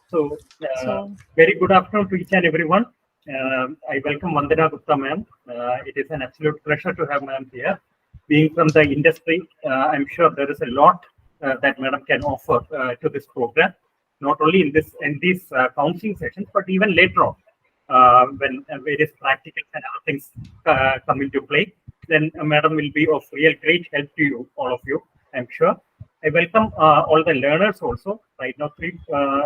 So, So, very good afternoon to each and everyone. I welcome Vandana Gupta ma'am. It is an absolute pleasure to have ma'am here. Being from the industry, I'm sure there is a lot that madam can offer to this program, not only in these counseling sessions, but even later on when various practicals and other things come into play. Then madam will be of real great help to you, all of you, I'm sure. I welcome all the learners also. Right now, 3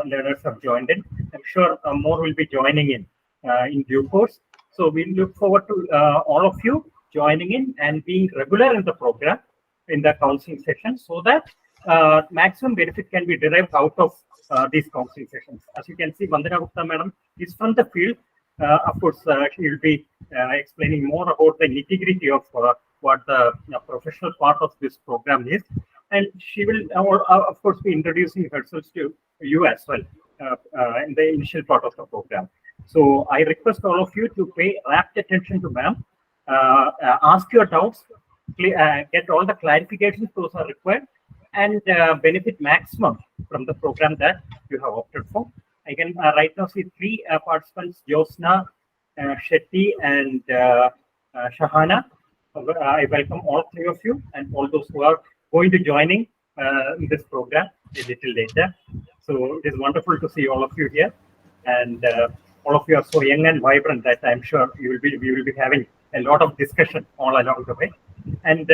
learners have joined in. I'm sure more will be joining in due course. So we look forward to all of you joining in and being regular in the program in the counseling session so that maximum benefit can be derived out of these counseling sessions. As you can see, Vandana Gupta madam is from the field. Of course, she will be explaining more about the nitty-gritty of what the professional part of this program is. And she will, of course, be introducing herself to you as well in the initial part of the program. So I request all of you to pay rapt attention to ma'am, ask your doubts, get all the clarifications those are required, and benefit maximum from the program that you have opted for. I can right now see 3 participants, Josna, Shetty, and Shahana. I welcome all 3 of you and all those who are going to joining in this program a little later. So it is wonderful to see all of you here, and all of you are so young and vibrant that I'm sure we will be having a lot of discussion all along the way. And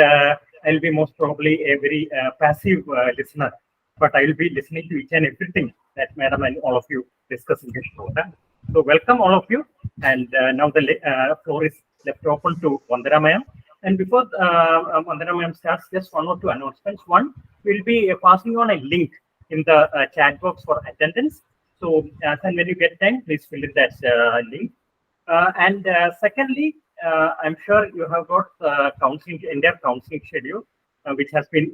I'll be most probably a very passive listener, but I will be listening to each and everything that madam and all of you discuss in this program. So welcome all of you, and now the floor is left open to Vandana ma'am. And before Vandana ma'am starts, just 1 or 2 announcements. One, we'll be passing on a link in the chat box for attendance. So, and when you get time, please fill in that link. And secondly, I'm sure you have got counseling, India counseling schedule, which has been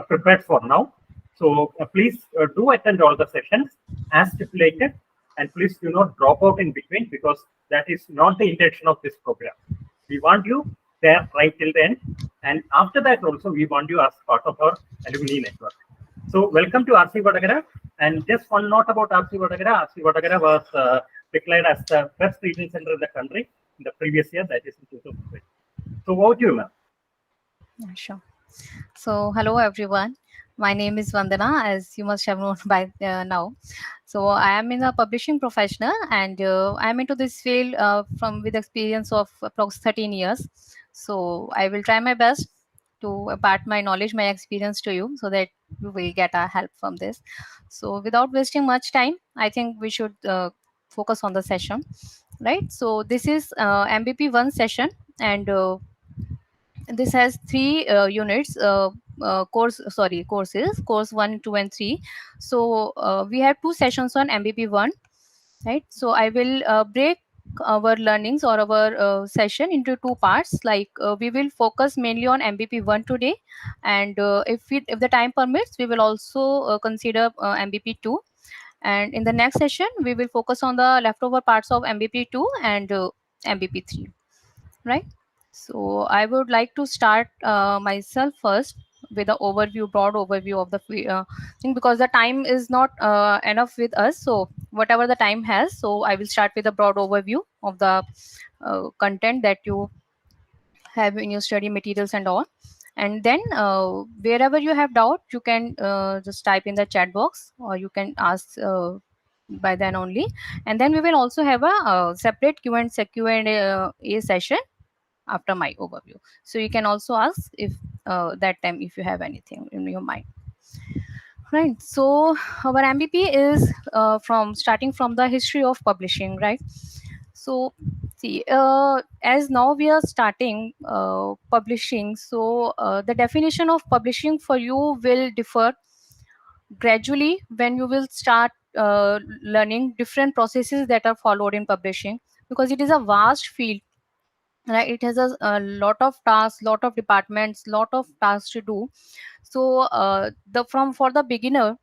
prepared for now. So please do attend all the sessions as stipulated, and please do not drop out in between, because that is not the intention of this program. We want you there right till the end, and after that also we want you as part of our alumni network. So welcome to RC Vadagara, and just one note about RC Vadagara. RC Vadagara was declared as the best regional center in the country in the previous year, that is in 2003. So over to you, ma'am. sure. So, hello everyone. My name is Vandana, as you must have known by now. So, I am in a publishing professional, and I am into this field from with experience of approximately 13 years. So, I will try my best to impart my knowledge, my experience to you, so that you will get a help from this. So, without wasting much time, I think we should focus on the session, right? So, this is MBP1 session, and this has 3 units, course 1, 2, and 3. So we have 2 sessions on MBP1, right? So I will break our learnings or our session into 2 parts. Like we will focus mainly on MBP1 today, and if the time permits, we will also consider MBP2. And in the next session, we will focus on the leftover parts of MBP2 and MBP3, right? So I would like to start myself first with the broad overview of the thing, because the time is not enough with us. So whatever the time has, so I will start with a broad overview of the content that you have in your study materials and all. And then wherever you have doubt, you can just type in the chat box, or you can ask by then only. And then we will also have a separate Q&A session after my overview. So you can also ask if that time if you have anything in your mind. Right. So our MBP is from starting from the history of publishing, right? So see, as now we are starting publishing, so the definition of publishing for you will differ gradually when you will start learning different processes that are followed in publishing, because it is a vast field, right? It has a lot of tasks, lot of departments, lot of tasks to do. So the from for the beginner,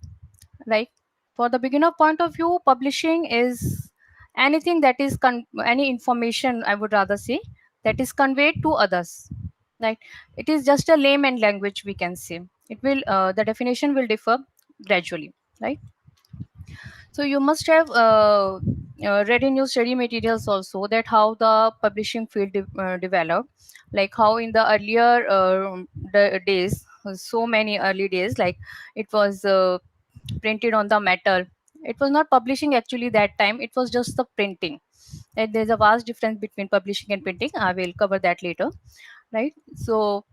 right, for the beginner point of view, publishing is anything that is any information, I would rather say, that is conveyed to others, right? It is just a layman language, we can say. It will the definition will differ gradually, right? So you must have read in your study materials also that how the publishing field developed, like how in the earlier days, so many early days, like it was printed on the metal. It was not publishing actually that time, it was just the printing. And there's a vast difference between publishing and printing. I will cover that later, right? So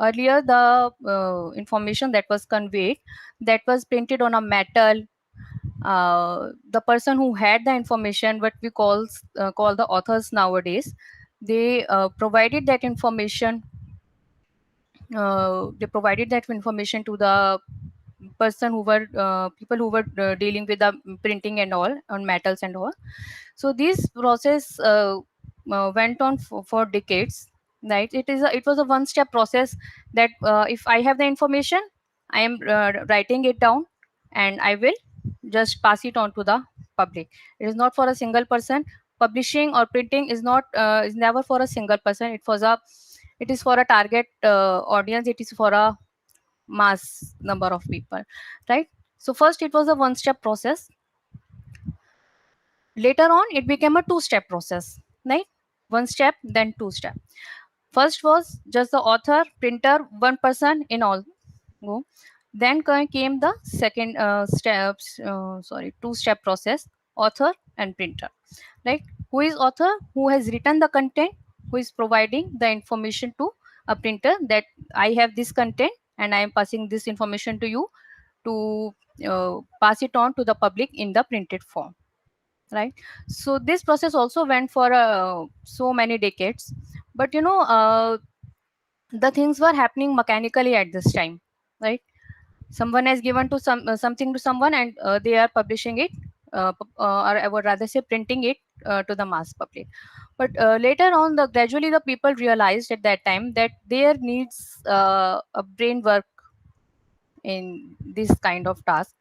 earlier the information that was conveyed, that was printed on a metal. The person who had the information, what we call the authors nowadays, they provided that information. They provided that information to the person who were people who were dealing with the printing and all on metals and all. So this process went on for decades, right? It was a one step process, that if I have the information, I am writing it down, and I will just pass it on to the public. It is not for a single person. Publishing or printing is never for a single person. It is for a target audience. It is for a mass number of people, right? So first it was a one step process. Later on it became a two step process, right? One step, then two step. First was just the author, printer, one person in all go. Then came the second two step process: author and printer, right? Who is author? Who has written the content, who is providing the information to a printer, that I have this content and I am passing this information to you to pass it on to the public in the printed form, right? So this process also went for so many decades. But the things were happening mechanically at this time, right? Someone has given to something to someone, and they are publishing it, or I would rather say printing it to the mass public. But later on, gradually the people realized at that time that there needs a brain work in this kind of task,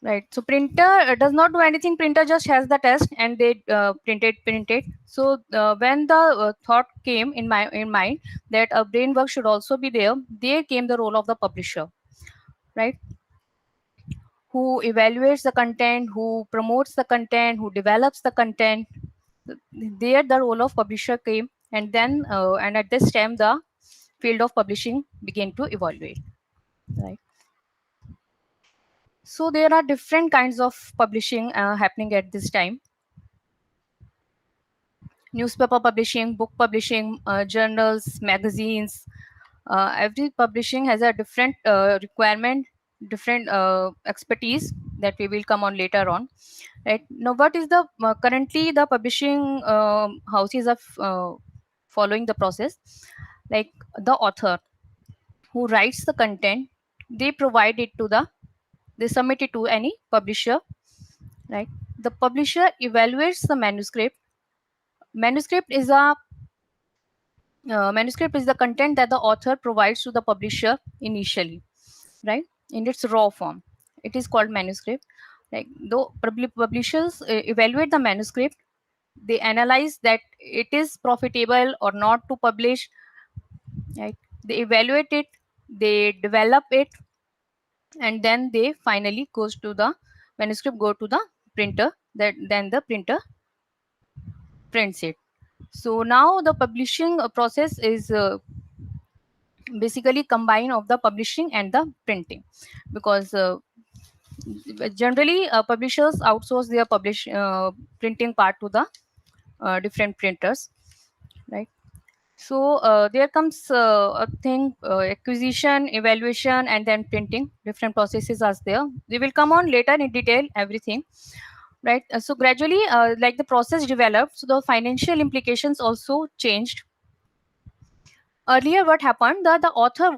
right? So printer does not do anything. Printer just has the test and they print it. So when the thought came in mind that a brain work should also be there came the role of the publisher, right? Who evaluates the content, who promotes the content, who develops the content. There the role of publisher came, and then and at this time the field of publishing began to evaluate, right? So there are different kinds of publishing happening at this time: newspaper publishing, book publishing, journals, magazines. Every publishing has a different requirement, different expertise that we will come on later on. Right now, what is the currently the publishing houses are following the process, like the author who writes the content, they provide it to they submit it to any publisher, right? The publisher evaluates the manuscript. Manuscript is the content that the author provides to the publisher initially, right? In its raw form, it is called manuscript. Like though publishers evaluate the manuscript, they analyze that it is profitable or not to publish, right? They evaluate it, they develop it, and then they finally goes to the manuscript, go to the printer, that then the printer prints it. So now the publishing process is basically combine of the publishing and the printing, because generally publishers outsource their printing part to the different printers, right? So there comes a thing, acquisition, evaluation, and then printing. Different processes are there. We will come on later in detail everything, right? So gradually, like the process developed, so the financial implications also changed. Earlier, what happened? The author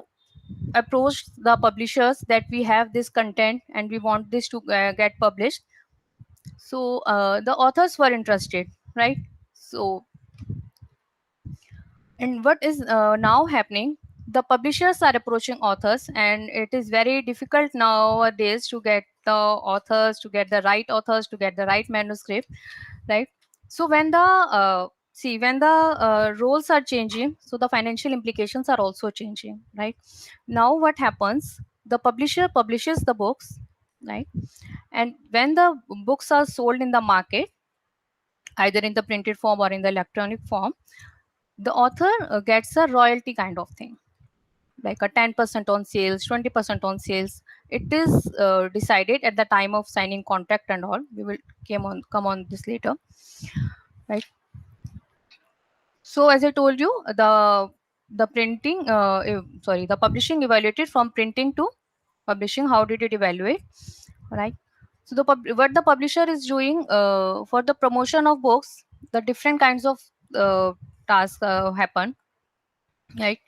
approached the publishers that we have this content and we want this to get published. So the authors were interested, right? So, and what is now happening, the publishers are approaching authors, and it is very difficult nowadays to get the authors, to get the right authors, to get the right manuscript, right? So when the roles are changing, so the financial implications are also changing, right? Now what happens, the publisher publishes the books, right? And when the books are sold in the market, either in the printed form or in the electronic form, the author gets a royalty kind of thing, like a 10% on sales, 20% on sales. It is decided at the time of signing contract and all. We will come on this later, right? So as I told you, the printing, the publishing evaluated from printing to publishing. How did it evaluate, right? So what the publisher is doing for the promotion of books, the different kinds of tasks happen, right?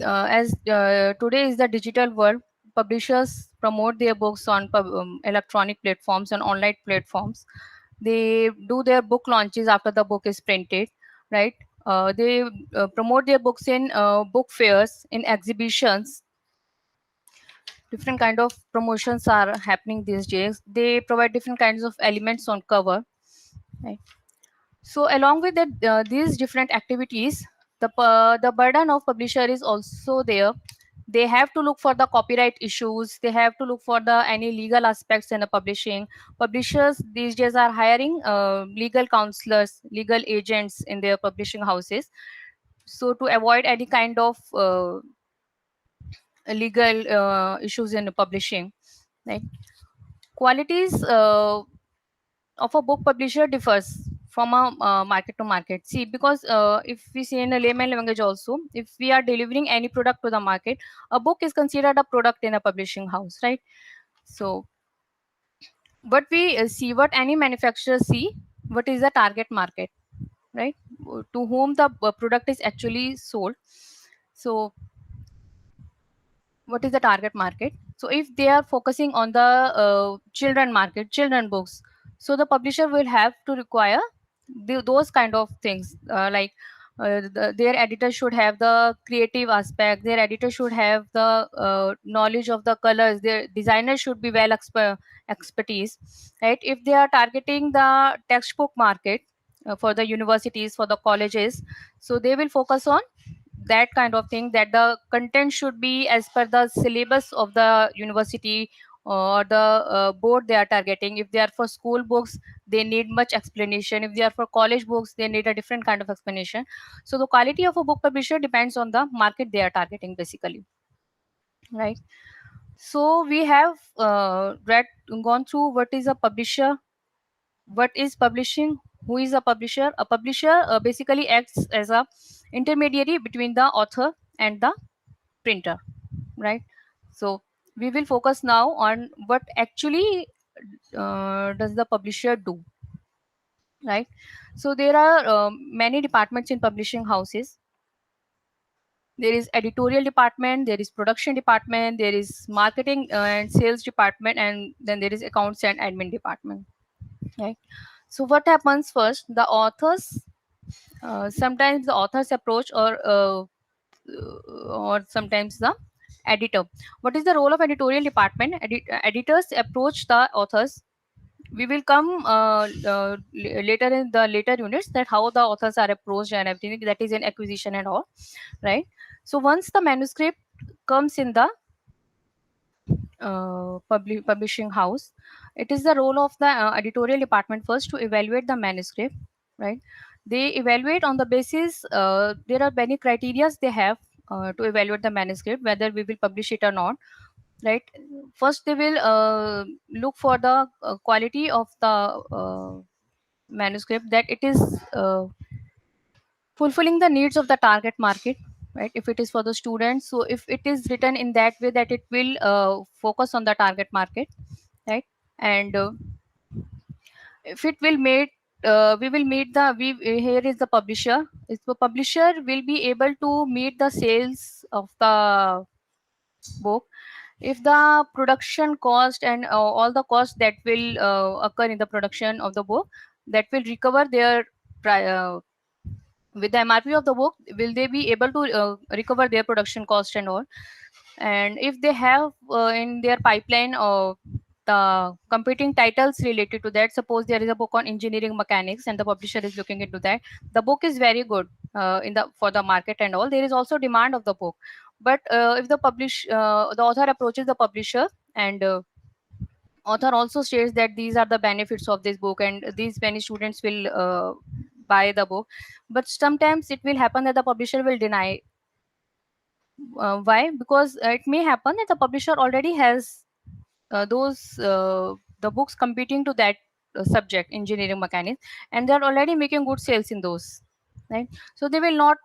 As today is the digital world, publishers promote their books on electronic platforms and online platforms. They do their book launches after the book is printed, right? They promote their books in book fairs, in exhibitions. Different kind of promotions are happening these days. They provide different kinds of elements on cover, right? So along with that, these different activities, the burden of publisher is also there. They have to look for the copyright issues. They have to look for the any legal aspects in the publishing. Publishers these days are hiring legal counselors, legal agents in their publishing houses, so to avoid any kind of legal issues in the publishing, right? Qualities of a book publisher differs from a market to market. See, because if we say in a layman language also, if we are delivering any product to the market, a book is considered a product in a publishing house, right? So what we see, what any manufacturer see, what is the target market, right? To whom the product is actually sold. So what is the target market? So if they are focusing on the children market, children books, so the publisher will have to require those kind of things, their editor should have the creative aspect, their editor should have the knowledge of the colors, their designer should be well expertise, right? If they are targeting the textbook market for the universities, for the colleges, so they will focus on that kind of thing, that the content should be as per the syllabus of the university or the board they are targeting. If they are for school books, they need much explanation. If they are for college books, they need a different kind of explanation. So the quality of a book publisher depends on the market they are targeting, basically, right? So we have gone through what is a publisher, what is publishing, who is a publisher. A publisher basically acts as a intermediary between the author and the printer, right? So we will focus now on what actually does the publisher do, right? So there are many departments in publishing houses. There is editorial department, there is production department, there is marketing and sales department, and then there is accounts and admin department, right? So what happens first, the authors, sometimes the authors approach, or sometimes the editor. What is the role of editorial department? Editors approach the authors. We will come later in the later units that how the authors are approached and everything, that is in acquisition and all, right? So once the manuscript comes in the publishing house, it is the role of the editorial department first to evaluate the manuscript, right? They evaluate on the basis, there are many criterias they have to evaluate the manuscript, whether we will publish it or not, right? First they will look for the quality of the manuscript, that it is fulfilling the needs of the target market, right? If it is for the students, so if it is written in that way that it will focus on the target market, right? And if it will meet, we will meet the here is the publisher. If the publisher will be able to meet the sales of the book, if the production cost and all the costs that will occur in the production of the book, that will recover their with the MRP of the book, will they be able to recover their production cost and all? And if they have in their pipeline the competing titles related to that, suppose there is a book on engineering mechanics and the publisher is looking into that, the book is very good in the for the market and all, there is also demand of the book. But if the author approaches the publisher and author also states that these are the benefits of this book and these many students will buy the book. But sometimes it will happen that the publisher will deny. Why? Because it may happen that the publisher already has those the books competing to that subject, engineering mechanics, and they're already making good sales in those, right? So they will not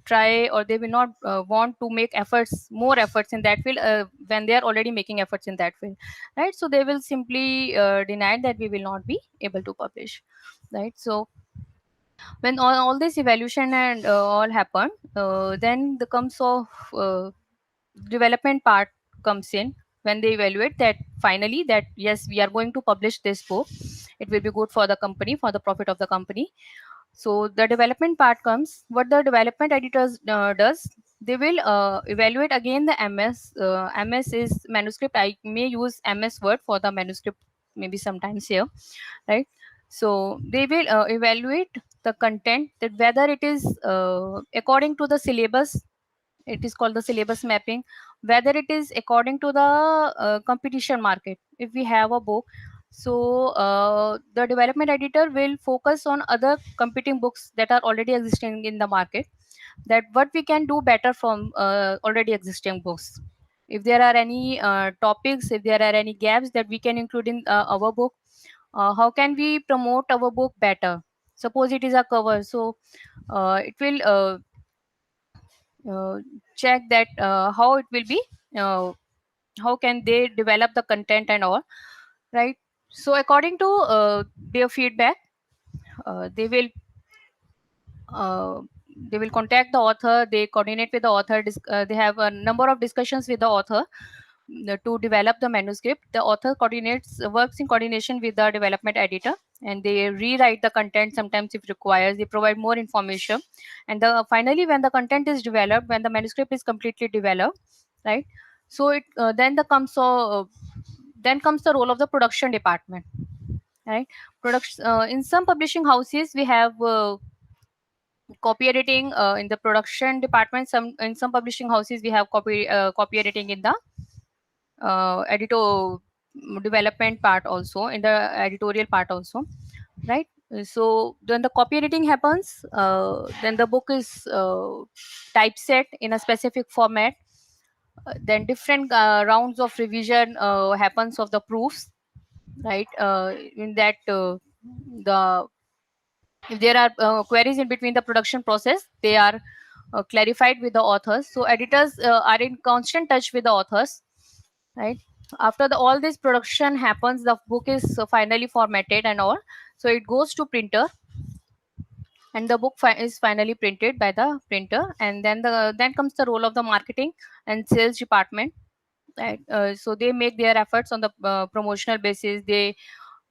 try, or they will not want to make efforts, more efforts in that field when they are already making efforts in that field, right? So they will simply deny that we will not be able to publish, right? So when all this evaluation and all happen, then the comes of development part comes in, when they evaluate that finally that yes, we are going to publish this book, it will be good for the company, for the profit of the company. So the development part comes. What the development editors does, they will evaluate again the ms is manuscript. I may use MS Word for the manuscript maybe sometimes here, right? So they will evaluate the content, that whether it is according to the syllabus, it is called the syllabus mapping, whether it is according to the competition market. If we have a book, so the development editor will focus on other competing books that are already existing in the market, that what we can do better from already existing books. If there are any topics, if there are any gaps that we can include in our book, how can we promote our book better? Suppose it is a cover, so it will check that how it will be, how can they develop the content and all, right? So according to their feedback, they will uh, they will contact the author, they coordinate with the author, they have a number of discussions with the author to develop the manuscript. The author coordinates, works in coordination with the development editor, and they rewrite the content sometimes if requires, they provide more information. And finally, when the content is developed, when the manuscript is completely developed, right? So it then comes the role of the production department, right? Production, in some publishing houses we have copy editing in the production department. In some publishing houses we have copy editing in the editor development part, also in the editorial part also, right? So when the copy editing happens, then the book is typeset in a specific format. Then different rounds of revision happens of the proofs, right? In that the if there are queries in between the production process, they are clarified with the authors. So editors are in constant touch with the authors, right? After all this production happens, the book is finally formatted and all, so it goes to printer, and the book is finally printed by the printer. And then comes the role of the marketing and sales department, right? So they make their efforts on the promotional basis. They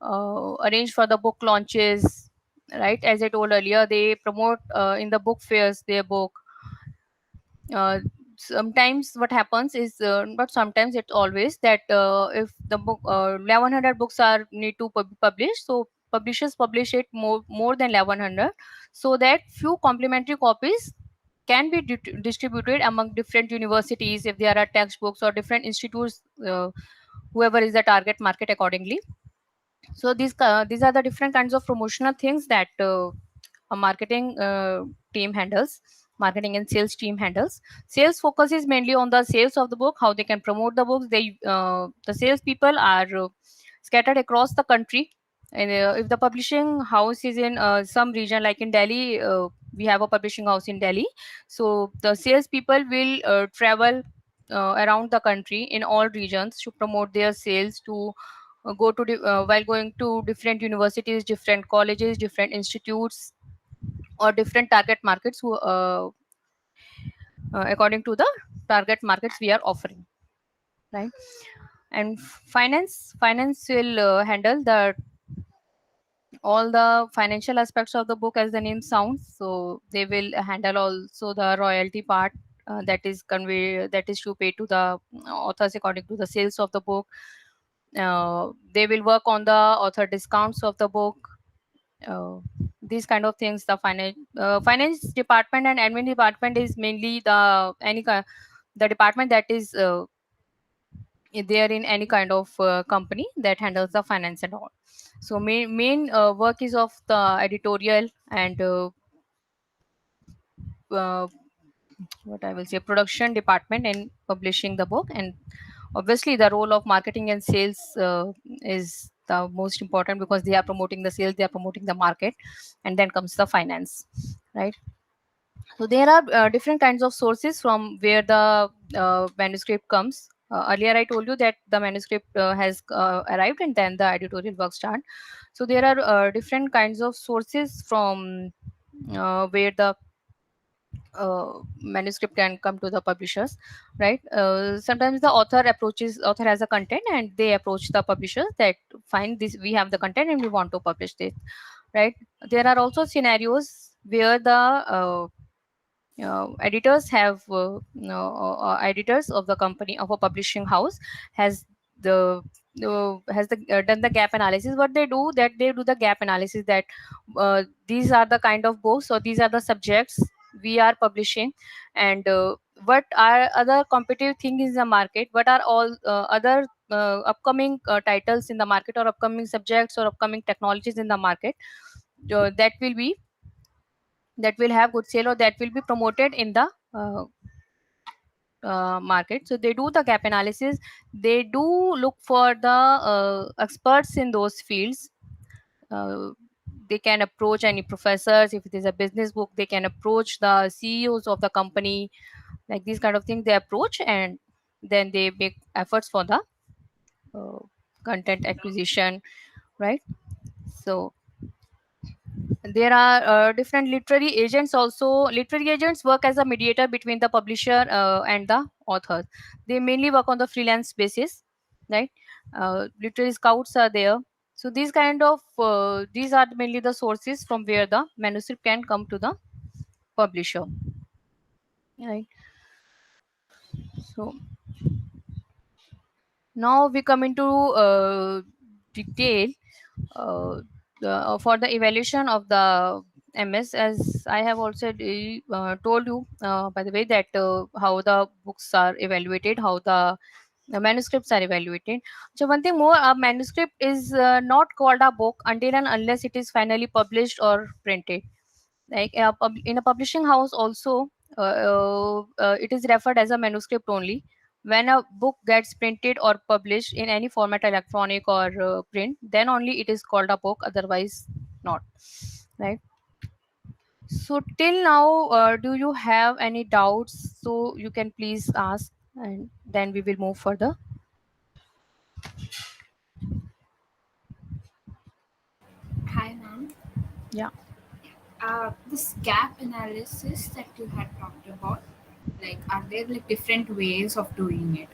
arrange for the book launches, right? As I told earlier, they promote in the book fairs their book. Sometimes what happens is, not sometimes, it's always that if the book 1100 books are need to publish, so publishers publish it more than 1100, so that few complementary copies can be distributed among different universities, if there are textbooks, or different institutes, whoever is the target market accordingly. So these are the different kinds of promotional things that a marketing team handles, marketing and sales team handles. Sales focuses mainly on the sales of the book, how they can promote the books. The sales people are scattered across the country. And if the publishing house is in some region, like in Delhi, we have a publishing house in Delhi, so the sales people will travel around the country in all regions to promote their sales, to while going to different universities, different colleges, different institutes, or different target markets, who according to the target markets we are offering, right? And finance will handle the all the financial aspects of the book, as the name sounds. So they will handle also the royalty part, that is to pay to the authors according to the sales of the book. They will work on the author discounts of the book. These kind of things. The finance department and admin department is mainly the the department that is there in any kind of company that handles the finance and all. So main work is of the editorial and what I will say, production department in publishing the book. And obviously the role of marketing and sales is the most important, because they are promoting the sales, they are promoting the market, and then comes the finance, right? So there are different kinds of sources from where the manuscript comes. Earlier I told you that the manuscript has arrived and then the editorial work start. So there are different kinds of sources from where the manuscript can come to the publishers, right? Sometimes the author has a content and they approach the publishers that find this, we have the content and we want to publish this, right? There are also scenarios where the editors have editors of the company of a publishing house has the done the gap analysis. What they do, that they do the gap analysis, that these are the kind of books or these are the subjects we are publishing, and what are other competitive things in the market, what are all other upcoming titles in the market, or upcoming subjects or upcoming technologies in the market that will have good sale or that will be promoted in the market. So they do the gap analysis. They do look for the experts in those fields. They can approach any professors. If it is a business book, they can approach the CEOs of the company, like these kind of things they approach, and then they make efforts for the uh, content acquisition, right? So there are different literary agents also. Literary agents work as a mediator between the publisher and the author. They mainly work on the freelance basis, right? Literary scouts are there. So these kind of these are mainly the sources from where the manuscript can come to the publisher, right? So now we come into detail for the evaluation of the MS. As I have also told you, by the way, that how the books are evaluated, how the manuscripts are evaluated. So one thing more, a manuscript is not called a book until and unless it is finally published or printed. Like in a publishing house also, it is referred as a manuscript only when a book gets printed or published in any format, electronic or print, then only it is called a book, otherwise not, right? So till now, do you have any doubts? So you can please ask, and then we will move further. Hi, ma'am. Yeah. This gap analysis that you had talked about, like, are there like different ways of doing it?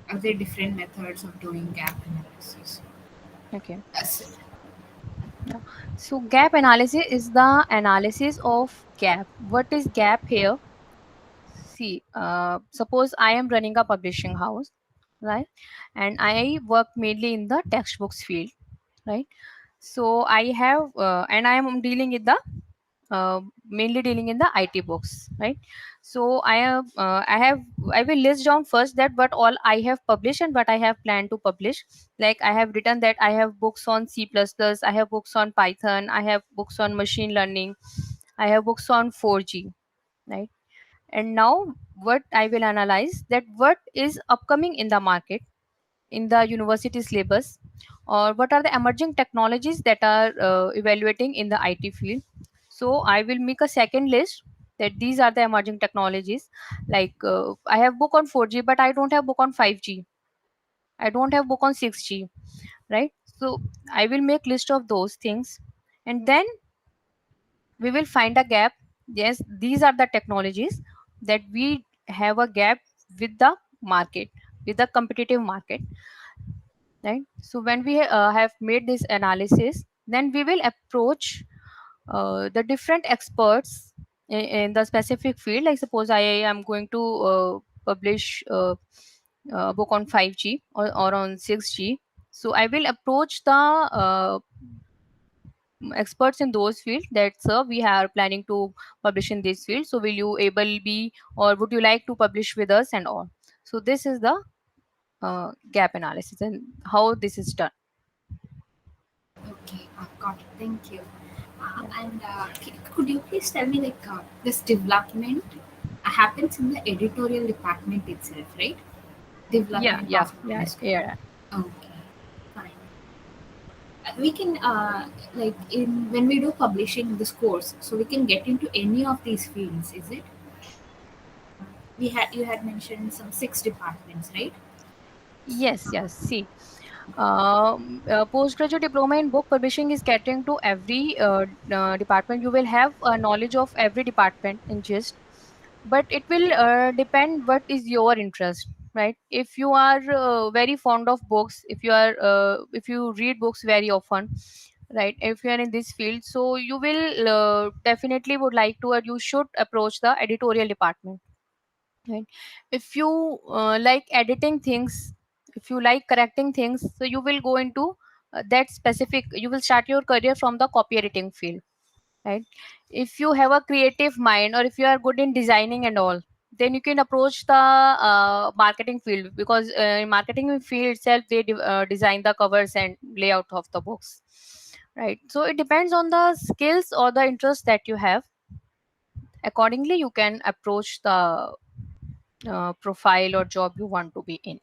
Are there different methods of doing gap analysis? Okay. Yes. Yeah. So gap analysis is the analysis of gap. What is gap here? See, suppose I am running a publishing house, right? And I work mainly in the textbooks field, right? So I have, and I am dealing with the mainly dealing in the IT books, right? So I will list down first that what all I have published and what I have planned to publish. Like I have written that I have books on C++, I have books on Python, I have books on machine learning, I have books on 4G, right? And now what I will analyze, that what is upcoming in the market, in the university syllabus, or what are the emerging technologies that are evaluating in the IT field. So I will make a second list that these are the emerging technologies. Like I have book on 4G, but I don't have book on 5G. I don't have book on 6G, right? So I will make list of those things, and then we will find a gap. Yes, these are the technologies that we have a gap with the market, with the competitive market, right? So when we have made this analysis, then we will approach the different experts in the specific field. Like suppose I am going to publish a book on 5G or on 6G. So I will approach the experts in those fields that, sir, we are planning to publish in this field, so will you able be, or would you like to publish with us and all. So this is the gap analysis and how this is done. Okay, got it. Thank you. Yeah. And could you please tell me, like, this development happens in the editorial department itself, right? Yeah, Development yeah, of yeah, manuscript. yeah. Okay, fine. We can like in when we do publishing this course, so we can get into any of these fields, is it? We had You had mentioned some 6 departments, right? Yes, yes. See, postgraduate diploma in book publishing is catering to every department. You will have knowledge of every department in gist, but it will depend what is your interest, right? If you are very fond of books, if you read books very often, right? If you are in this field, so you will definitely would like to, or you should approach the editorial department, right? If you like editing things, if you like correcting things, so you will go into that specific, you will start your career from the copy editing field, right? If you have a creative mind, or if you are good in designing and all, then you can approach the marketing field, because in marketing field itself they design the covers and layout of the books, right? So it depends on the skills or the interest that you have. Accordingly you can approach the profile or job you want to be in.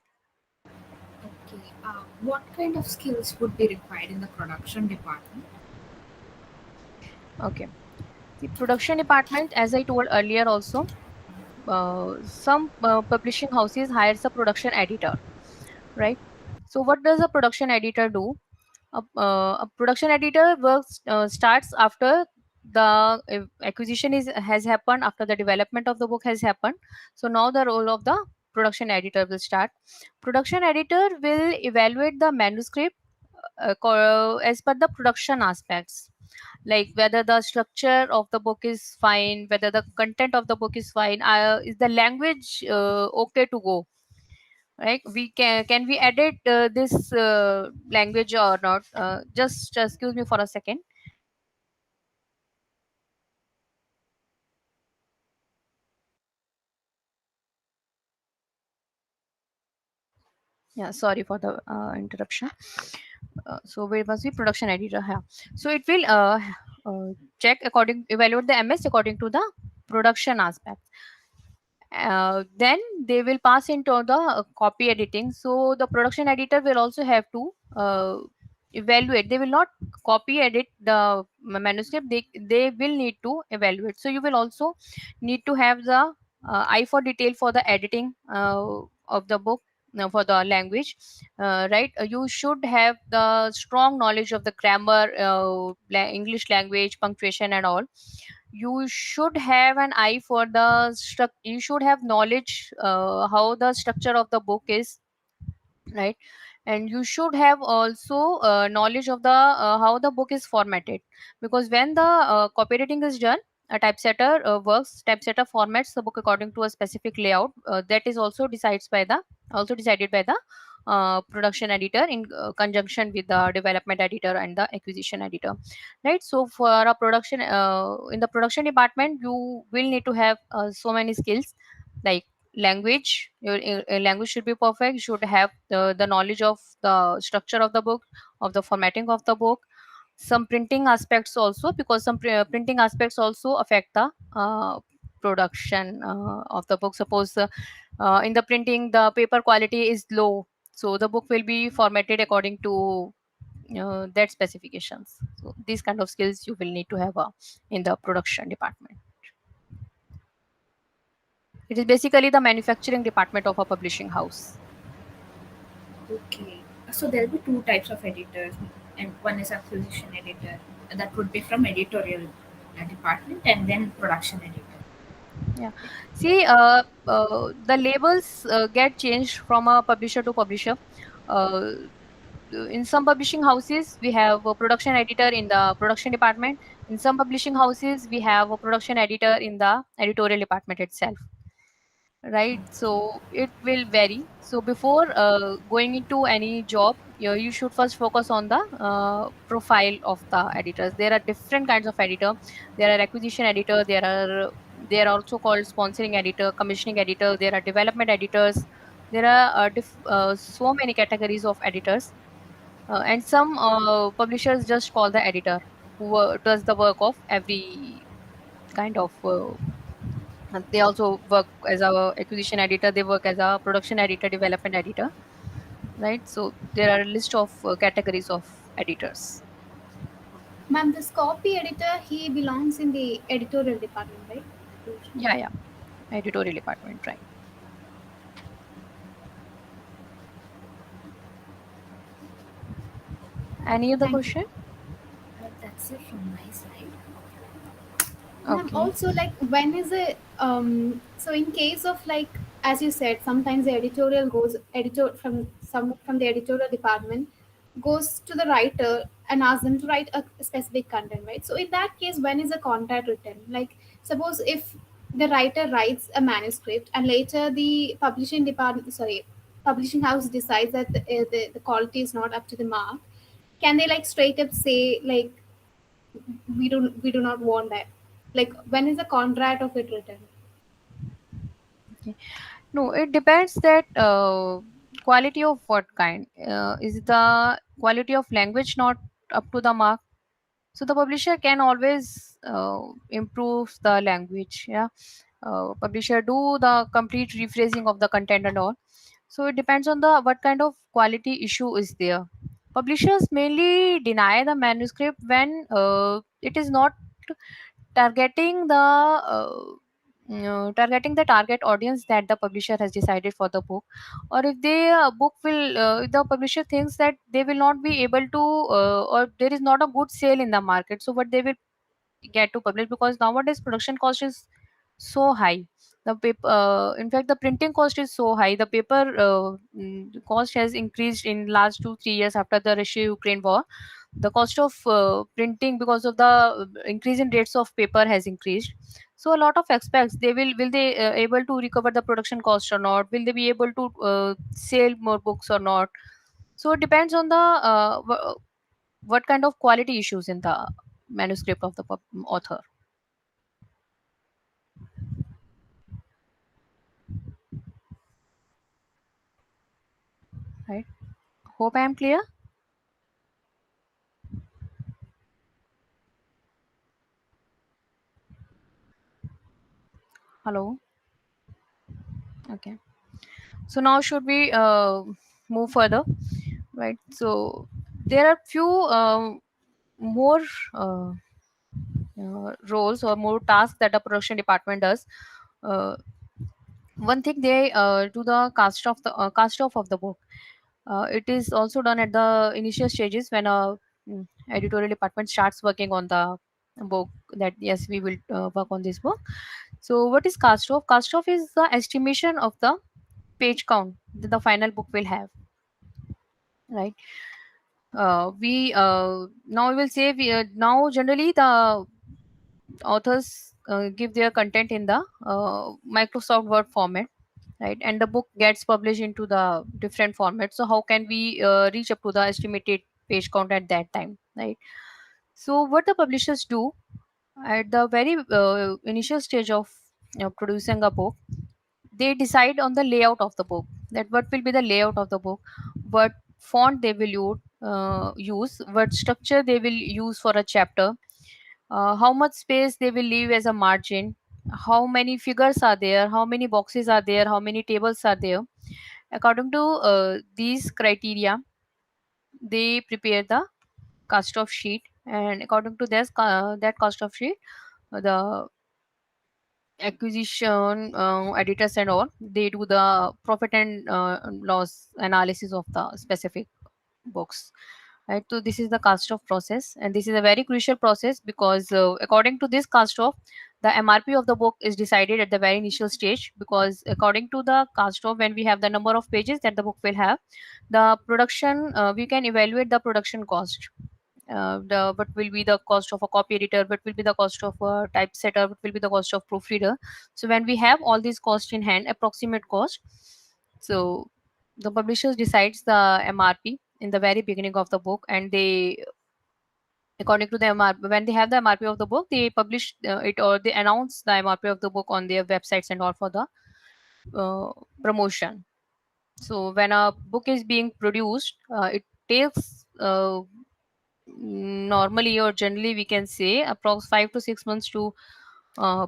Okay. What kind of skills would be required in the production department? Okay. The production department, as I told earlier also, some publishing houses hires a production editor, right? So what does a production editor do? A production editor works starts after the acquisition is has happened, after the development of the book has happened. So now the role of the production editor will start. Production editor will evaluate the manuscript as per the production aspects, like whether the structure of the book is fine, whether the content of the book is fine, is the language okay to go, right? We can we edit this language or not? Just excuse me for a second. Yeah, sorry for the interruption. So we must be production editor here. So it will check according, evaluate the MS according to the production aspect. Then they will pass into the copy editing. So the production editor will also have to evaluate. They will not copy edit the manuscript. They will need to evaluate. So you will also need to have the eye for detail for the editing of the book, for the language, right? You should have the strong knowledge of the grammar, English language, punctuation and all. You should have an eye for the you should have knowledge how the structure of the book is, right? And you should have also knowledge of the how the book is formatted, because when the copy editing is done, a typesetter typesetter formats the book according to a specific layout that is also decided by the production editor in conjunction with the development editor and the acquisition editor, right? So for a production in the production department, you will need to have so many skills, like language. Your language should be perfect. You should have the knowledge of the structure of the book, of the formatting of the book, some printing aspects also, because some printing aspects also affect the production of the book. Suppose in the printing the paper quality is low, so the book will be formatted according to that specifications. So these kind of skills you will need to have in the production department. It is basically the manufacturing department of a publishing house. Okay. So there'll be 2 types of editors, and one is acquisition editor. That would be from editorial department, and then production editor. Yeah. See, the labels get changed from a publisher to publisher. Uh, in some publishing houses, we have a production editor in the production department. In some publishing houses, we have a production editor in the editorial department itself. right? So it will vary. So before going into any job, you should first focus on the profile of the editors. There are different kinds of editor. There are acquisition editor, they are also called sponsoring editor, commissioning editor, there are development editors, there are so many categories of editors. And some publishers just call the editor who does the work of every kind of and they also work as a acquisition editor, they work as a production editor, development editor, right? So there are a list of categories of editors. Ma'am, this copy editor, he belongs in the editorial department, right? Yeah, editorial department, right? Any other Thank you. question? That's it from my side. Ma'am, Okay. also like when is it so in case of like as you said, sometimes the editorial goes editor from the editorial department goes to the writer and asks them to write a specific content, right? So in that case, when is a contract written? Like suppose if the writer writes a manuscript and later the publishing house decides that the quality is not up to the mark, can they like straight up say like we do not want that, like when is the contract of it written? Okay. No, it depends that quality of what kind. Is the quality of language not up to the mark? So the publisher can always improve the language. Yeah, publisher do the complete rephrasing of the content and all. So it depends on the what kind of quality issue is there. Publishers mainly deny the manuscript when it is not targeting the targeting the target audience that the publisher has decided for the book, or if the book will if the publisher thinks that they will not be able to or there is not a good sale in the market, so what they will get to publish, because nowadays production cost is so high. The paper in fact the printing cost is so high. The paper cost has increased in last 2 3 years after the Russia Ukraine war. The cost of printing because of the increase in rates of paper has increased. So a lot of aspects, they will they able to recover the production cost or not, will they be able to sell more books or not. So it depends on the what kind of quality issues in the manuscript of the author, right? Hope I am clear. Hello. Okay, so now should we move further, right? So there are few more uh, roles or more tasks that the production department does. uh, One thing, they do the cast off of the book. It is also done at the initial stages when a editorial department starts working on the book, that yes, we will work on this book. So what is cast off? Cast off is the estimation of the page count that the final book will have, right? We Now we will say now generally the authors give their content in the Microsoft Word format, right? And the book gets published into the different formats. So how can we reach up to the estimated page count at that time, right? So what the publishers do at the very initial stage of producing a book, they decide on the layout of the book, that what will be the layout of the book, what font they will use, what structure they will use for a chapter, how much space they will leave as a margin, how many figures are there, how many boxes are there, how many tables are there. According to these criteria, they prepare the cost of sheet, and according to this that cost of sheet, the acquisition editors and all, they do the profit and loss analysis of the specific books, right? So this is the cost of process, and this is a very crucial process because according to this cost of, the MRP of the book is decided at the very initial stage, because according to the cost of, when we have the number of pages that the book will have, the production we can evaluate the production cost, what will be the cost of a copy editor, what will be the cost of a typesetter, what will be the cost of proofreader. So when we have all these costs in hand, approximate cost, so the publisher decides the MRP in the very beginning of the book, and they, according to the MRP, when they have the MRP of the book, they publish it, or they announce the MRP of the book on their websites and all for the promotion. So when a book is being produced, it takes normally or generally we can say approx 5 to 6 months to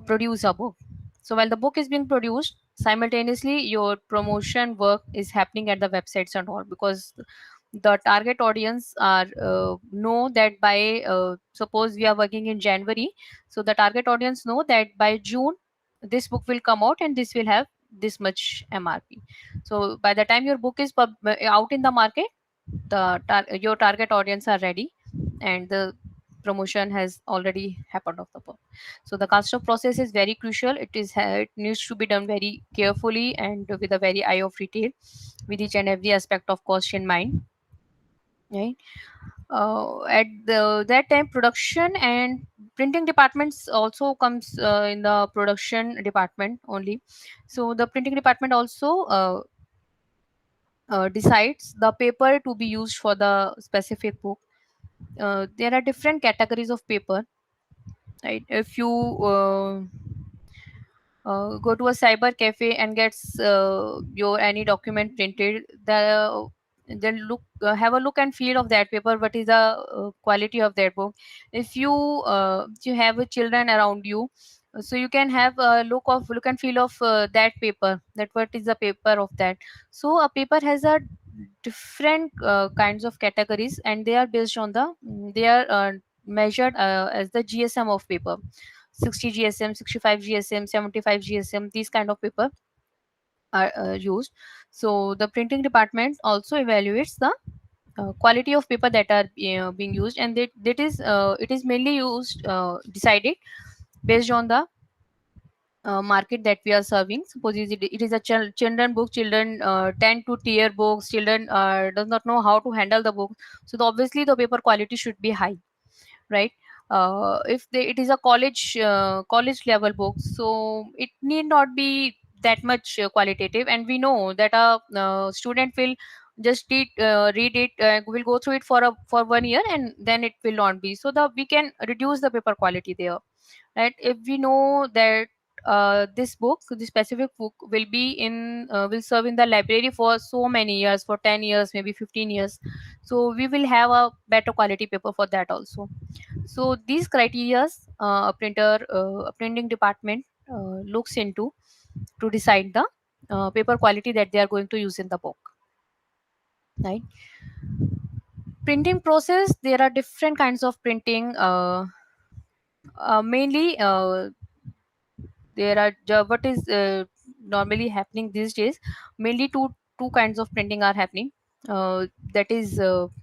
produce a book. So while the book is being produced, simultaneously your promotion work is happening at the websites and all, because the target audience are know that by suppose we are working in January, so the target audience know that by June this book will come out and this will have this much MRP. So by the time your book is out in the market, your target audience are ready, and the promotion has already happened of the book. So the cast of process is very crucial. It needs to be done very carefully and with a very eye of retail, with each and every aspect of cost in mind, right? At that time, production and printing departments also comes in the production department only. So the printing department also decides the paper to be used for the specific book. There are different categories of paper, right? If you go to a cyber cafe and gets your any document printed, then have a look and feel of that paper, what is the quality of that book. If you have children around you, so you can have a look and feel of that paper, that what is the paper of that. So a paper has a different kinds of categories, and they are based on they are measured as the GSM of paper. 60 GSM, 65 GSM, 75 GSM, these kind of paper are used. So the printing department also evaluates the quality of paper that are being used, and it is mainly used decided based on the market that we are serving. Suppose it is a children book, children tend to tear books, children does not know how to handle the book, so obviously the paper quality should be high, right? If it is a college level book, so it need not be that much qualitative, and we know that a student will just read it, will go through it for 1 year, and then it will not be, so we can reduce the paper quality there, right? If we know that this specific book will serve in the library for so many years, for 10 years, maybe 15 years, so we will have a better quality paper for that also. So these criteria a printing department looks into to decide the paper quality that they are going to use in the book, right? Printing process, there are different kinds of printing. Mainly there are what is normally happening these days, mainly two kinds of printing are happening. That is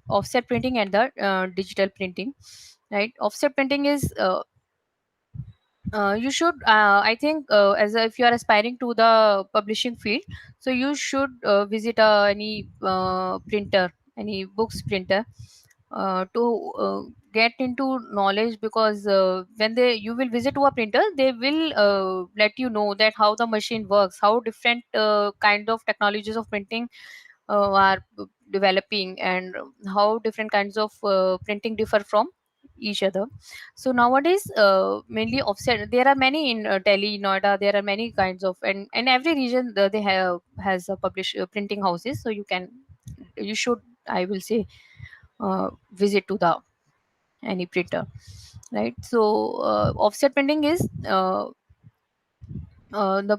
offset printing and the digital printing, right? Offset printing is you should I think if you are aspiring to the publishing field, so you should visit any printer, any books printer, to get into knowledge, because when you will visit to a printer, they will let you know that how the machine works, how different kind of technologies of printing are developing, and how different kinds of printing differ from each other. So nowadays mainly offset, there are many in Delhi, Noida, there are many kinds of, and in every region they have has a publish printing houses, so you should, I will say, visit to the any printer, right? So offset printing is the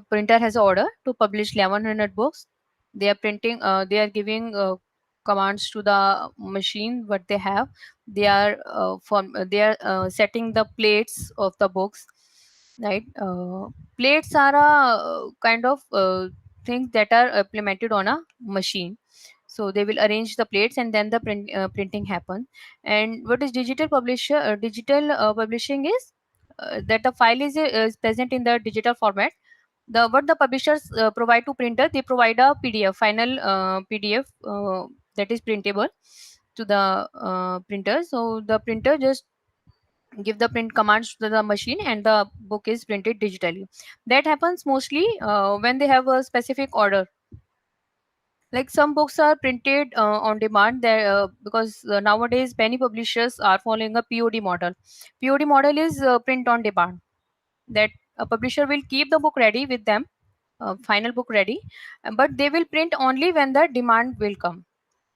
printer has an order to publish 1100 books. They are printing, they are giving commands to the machine what they have. They are setting the plates of the books, right? Plates are a kind of things that are implemented on a machine. So they will arrange the plates, and then the printing happen. And what is digital publishing is that the file is present in the digital format. What the publishers provide to printer, they provide a PDF, final PDF that is printable, to the printer. So the printer just give the print commands to the machine and the book is printed digitally. That happens mostly when they have a specific order. Like some books are printed on demand there, because nowadays many publishers are following a POD model. POD model is print on demand, that a publisher will keep the book ready with them, final book ready, but they will print only when the demand will come.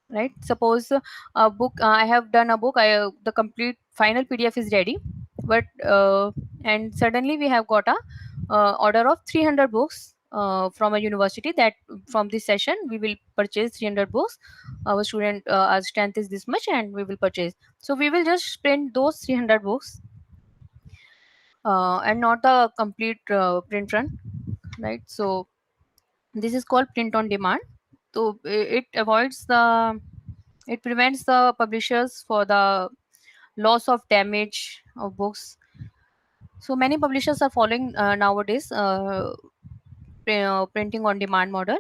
Right, suppose a book, I have done a book, the complete final PDF is ready, but and suddenly we have got a order of 300 books from a university, that from this session we will purchase 300 books, our strength is this much and we will purchase. So we will just print those 300 books and not a complete print run. Right, so this is called print on demand. So it prevents the publishers for the loss of damage of books. So many publishers are following nowadays printing on demand model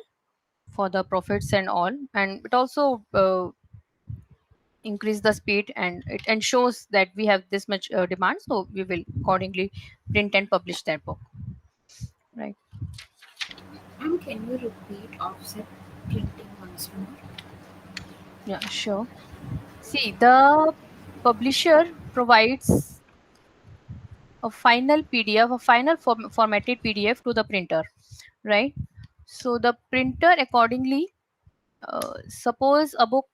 for the profits and all, and it also increase the speed, and it ensures that we have this much demand, so we will accordingly print and publish that book. Right. And can you repeat offset printing once more? Yeah, sure. See, the publisher provides a final PDF, a final formatted PDF to the printer, right? So the printer accordingly, suppose a book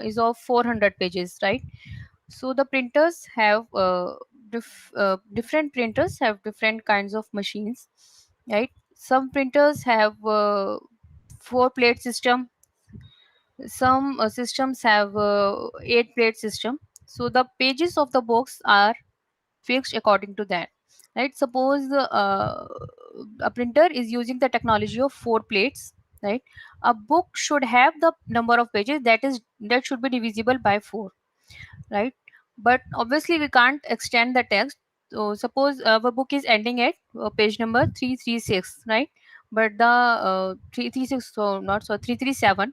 is of 400 pages, right? So the printers have different printers have different kinds of machines, right? Some printers have 4 plate system, some systems have 8 plate system. So the pages of the books are fixed according to that. Right, suppose a printer is using the technology of 4 plates. Right, a book should have the number of pages that should be divisible by 4. Right, but obviously we can't extend the text. So suppose our book is ending at page number 336, right? But the 336, so not so 337,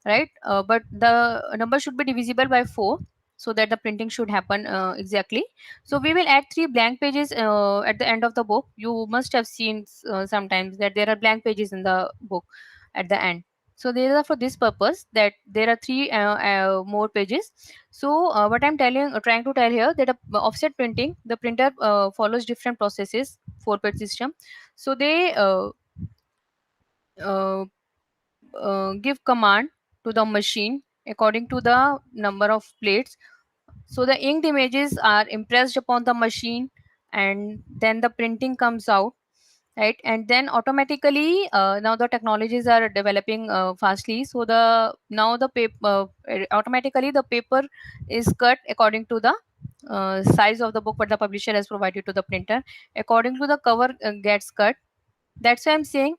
right? But the number should be divisible by 4, so that the printing should happen exactly. So we will add 3 blank pages at the end of the book. You must have seen sometimes that there are blank pages in the book at the end. So these are for this purpose, that there are 3 more pages. So what I'm trying to tell here, that offset printing, the printer follows different processes, 4 page system. So they uh, give command to the machine according to the number of plates. So the inked images are impressed upon the machine, and then the printing comes out. Right, and then automatically now the technologies are developing fastly, so the now the paper automatically the paper is cut according to the size of the book what the publisher has provided to the printer. According to the cover gets cut. That's why I'm saying,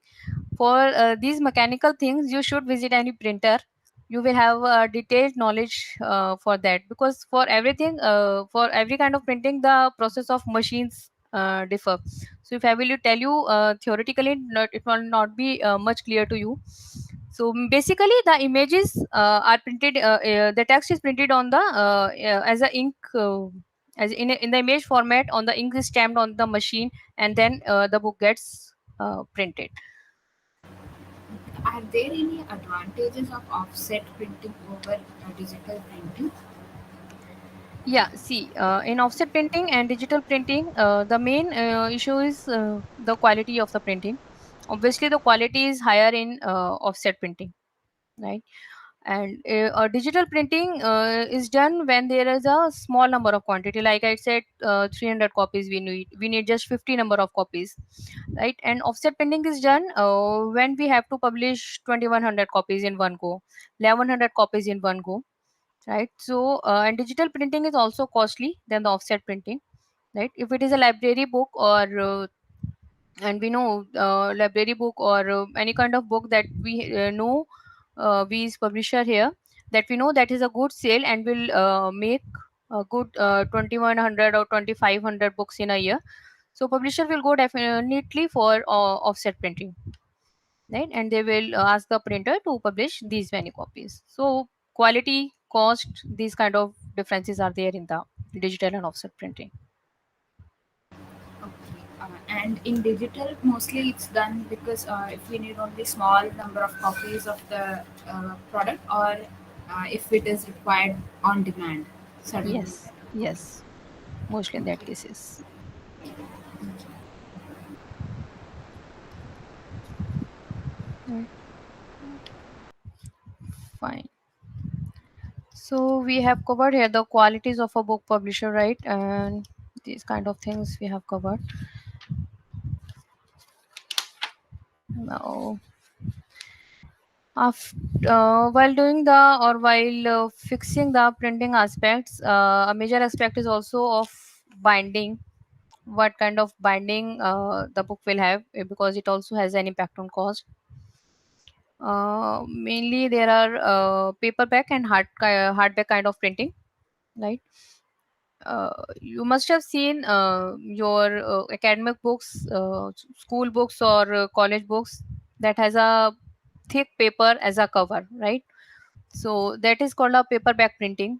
for these mechanical things you should visit any printer. You will have detailed knowledge for that, because for everything, for every kind of printing, the process of machines differ. So if I will tell you theoretically, it will not be much clear to you. So basically the images are printed, the text is printed on the as a ink, as in the image format, on the ink is stamped on the machine, and then the book gets printed. Are there any advantages of offset printing over digital printing? Yeah, see, in offset printing and digital printing, the main issue is the quality of the printing. Obviously, the quality is higher in offset printing, right? And digital printing is done when there is a small number of quantity. Like I said, 300 copies we need just 50 number of copies, right? And offset printing is done when we have to publish 2100 copies in one go, 1100 copies in one go, right? So and digital printing is also costly than the offset printing. Right, if it is a library book, or and we know library book, or any kind of book that we know, we is publisher here, that we know that is a good sale and will make a good 2100 or 2500 books in a year. So publisher will go definitely for offset printing, right? And they will ask the printer to publish these many copies. So quality, cost, these kind of differences are there in the digital and offset printing. Okay. And in digital, mostly it's done because if we need only small number of copies of the product, or if it is required on demand suddenly. Yes, mostly in that cases. Right. Fine. So we have covered here the qualities of a book publisher, right? And these kind of things we have covered. Now, while doing the or while fixing the printing aspects, a major aspect is also of binding. What kind of binding the book will have, because it also has an impact on cost. Mainly there are paperback and hardback kind of printing, right? You must have seen your academic books, school books or college books that has a thick paper as a cover, right? So that is called a paperback printing.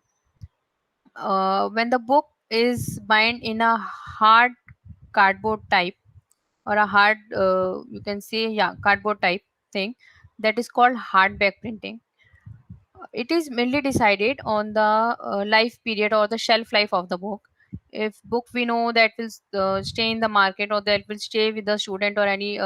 When the book is bind in a hard cardboard type, or a hard you can say, yeah, cardboard type thing, that is called hardback printing. It is mainly decided on the life period or the shelf life of the book. If book we know that will stay in the market, or that will stay with the student or any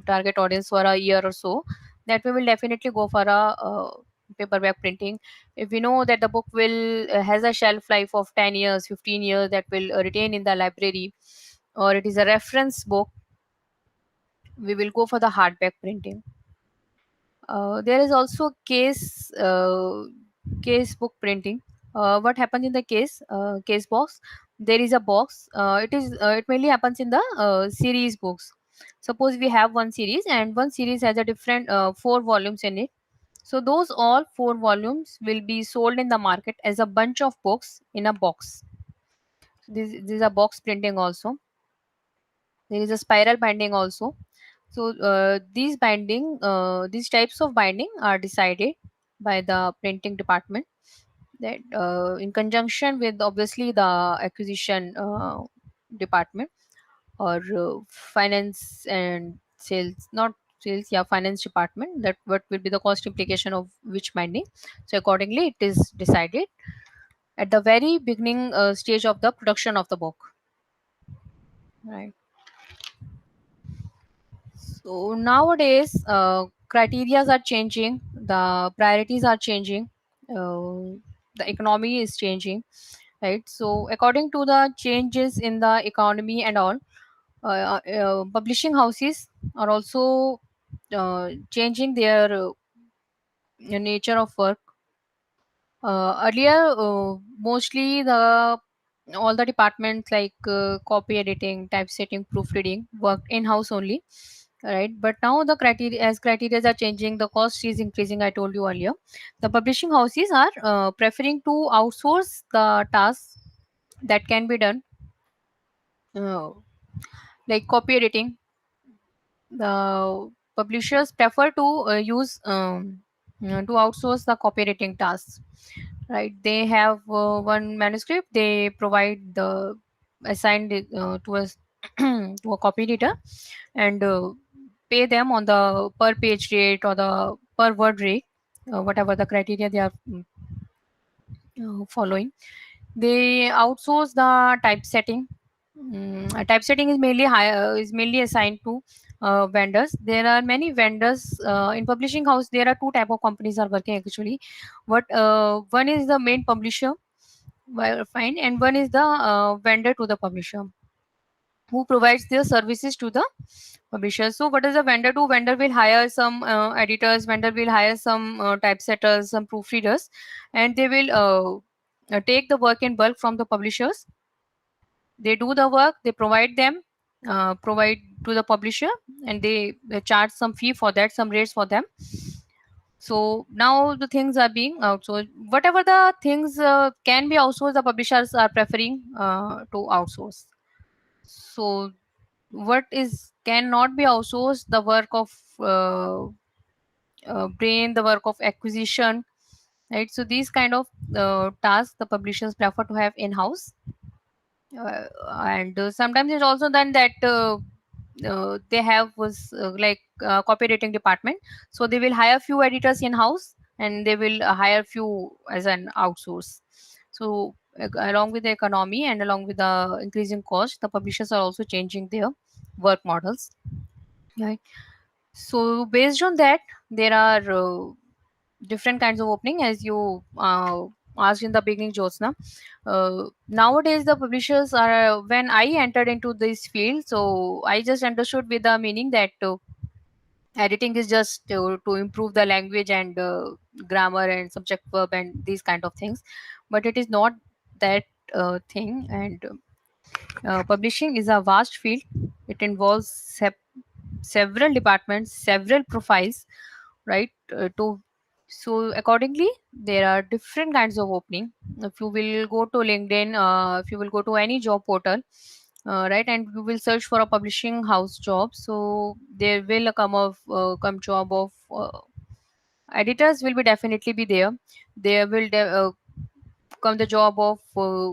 target audience for a year or so, that we will definitely go for a paperback printing. If we know that the book will has a shelf life of 10 years, 15 years, that will retain in the library, or it is a reference book, we will go for the hardback printing. There is also case book printing. What happens in the case box? There is a box. It mainly happens in the series books. Suppose we have one series, and one series has a different 4 volumes in it. So those all 4 volumes will be sold in the market as a bunch of books in a box. This is a box printing also. There is a spiral binding also. So these types of binding are decided by the printing department, that in conjunction with obviously the acquisition department, or finance and sales, not sales, yeah, finance department, that what will be the cost implication of which binding. So accordingly it is decided at the very beginning stage of the production of the book, right? So nowadays, criteria are changing, the priorities are changing, the economy is changing, right? So according to the changes in the economy and all, publishing houses are also changing their nature of work. Earlier, mostly the all the departments like copy editing, typesetting, proofreading worked in house only, right? But now the criteria, as criteria are changing, the cost is increasing. I told you earlier, the publishing houses are preferring to outsource the tasks that can be done, uh, like copy editing. The publishers prefer to to outsource the copy editing tasks, right? They have one manuscript, they provide the assigned to us to a copy editor, and pay them on the per page rate or the per word rate, whatever the criteria they are following. They outsource the typesetting. Typesetting is mainly assigned to vendors. There are many vendors in publishing house. There are two type of companies are working actually. What one is the main publisher, well, fine, and one is the vendor to the publisher, who provides their services to the publisher. So what does a vendor do? Vendor will hire some editors, vendor will hire some typesetters, some proofreaders, and they will take the work in bulk from the publishers. They do the work, they provide them, provide to the publisher, and they charge some fee for that, some rates for them. So now the things are being outsourced. Whatever the things can be outsourced, the publishers are preferring to outsource. So what is cannot be outsourced, the work of brain, the work of acquisition, right? So these kind of tasks the publishers prefer to have in-house. And sometimes it's also done that they have was like copywriting department, so they will hire few editors in house and they will hire few as an outsource. So along with the economy and along with the increasing cost, the publishers are also changing their work models, right? So based on that, there are different kinds of opening, as you asked in the beginning, Jyotsna. Nowadays the publishers are, when I entered into this field, so I just understood with the meaning that editing is just to improve the language and grammar and subject verb and these kind of things, but it is not that thing. And publishing is a vast field. It involves several departments, several profiles, right? To So accordingly, there are different kinds of opening. If you will go to LinkedIn, if you will go to any job portal, right, and you will search for a publishing house job, so there will come job of editors will be definitely be there. There will come the job of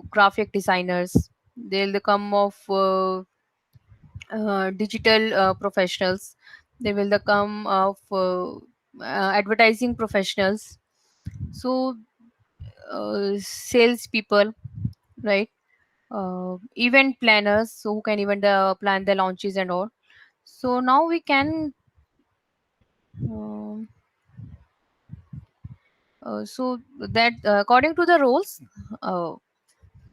graphic designers. There will come of digital professionals. There will come of advertising professionals. So sales people, right? Event planners, so who can even plan the launches and all. So now we can um, so that according to the roles, uh,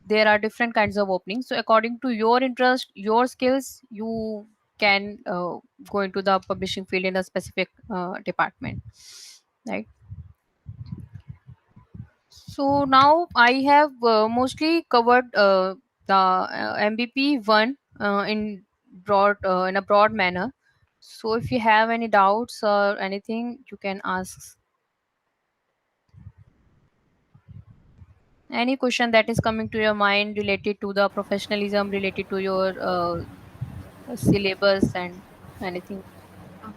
there are different kinds of openings. So according to your interest, your skills, you can go into the publishing field in a specific department, right? So now I have mostly covered the mbp 1 in a broad manner. So if you have any doubts or anything, you can ask. Any question that is coming to your mind related to the professionalism, related to your syllabus and anything.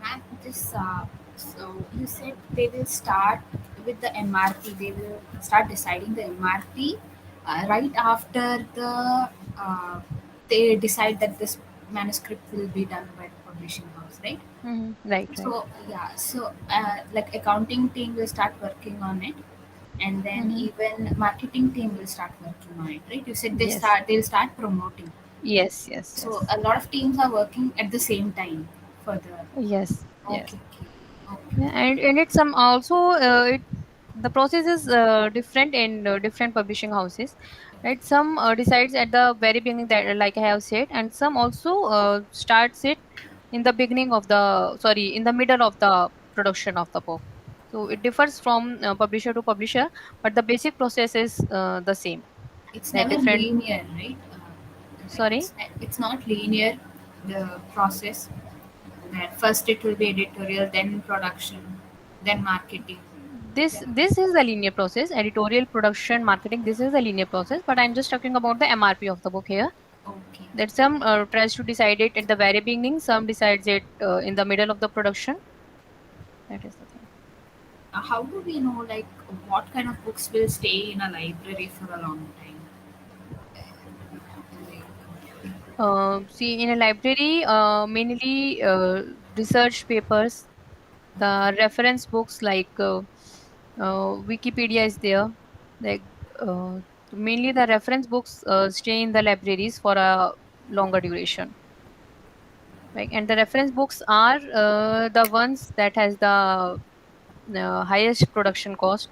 Ma'am, this so you said they will start with the MRP. They will start deciding the MRP right after they decide that this manuscript will be done by the publishing house, right? Right, right. So yeah, so like accounting team will start working on it, and then Hmm. even marketing team will start working on it, right? You said Yes, they'll start promoting. yes, yes, So yes, a lot of teams are working at the same time for the. yes, yes. Okay, okay, okay. Yeah, and it's some also the process is different in different publishing houses, right? Some decides at the very beginning, that like I have said, and some also starts it in the beginning of the, sorry, in the middle of the production of the book. So it differs from publisher to publisher, but the basic process is the same. It's That never different. linear, right? Like Sorry. it's not linear, the process. That first it will be editorial, then production, then marketing. Then This is the linear process, editorial, production, marketing. This is the linear process, but I'm just talking about the MRP of the book here. okay. That some tries to decide it at the very beginning, some decides it in the middle of the production. That is the thing. How do we know like what kind of books will stay in a library for a long time? Like, See, in a library, mainly research papers, the reference books like Wikipedia is there. Like mainly the reference books stay in the libraries for a longer duration. Right, and the reference books are the ones that has the highest production cost,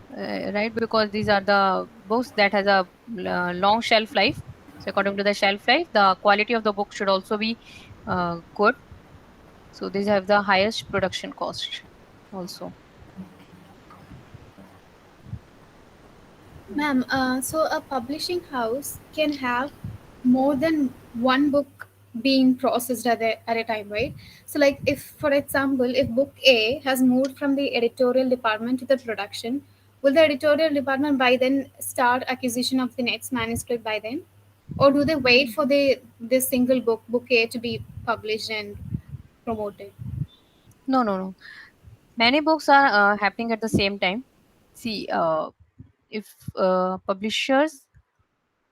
right? Because these are the books that has a long shelf life. So according to the shelf life, the quality of the book should also be good. So these have the highest production cost also. Ma'am, so a publishing house can have more than one book being processed at a time, right? So, like, if, for example, if book A has moved from the editorial department to the production, will the editorial department by then start acquisition of the next manuscript by then? Or do they wait for this single book A, to be published and promoted? No, no, no. Many books are happening at the same time. See, if publishers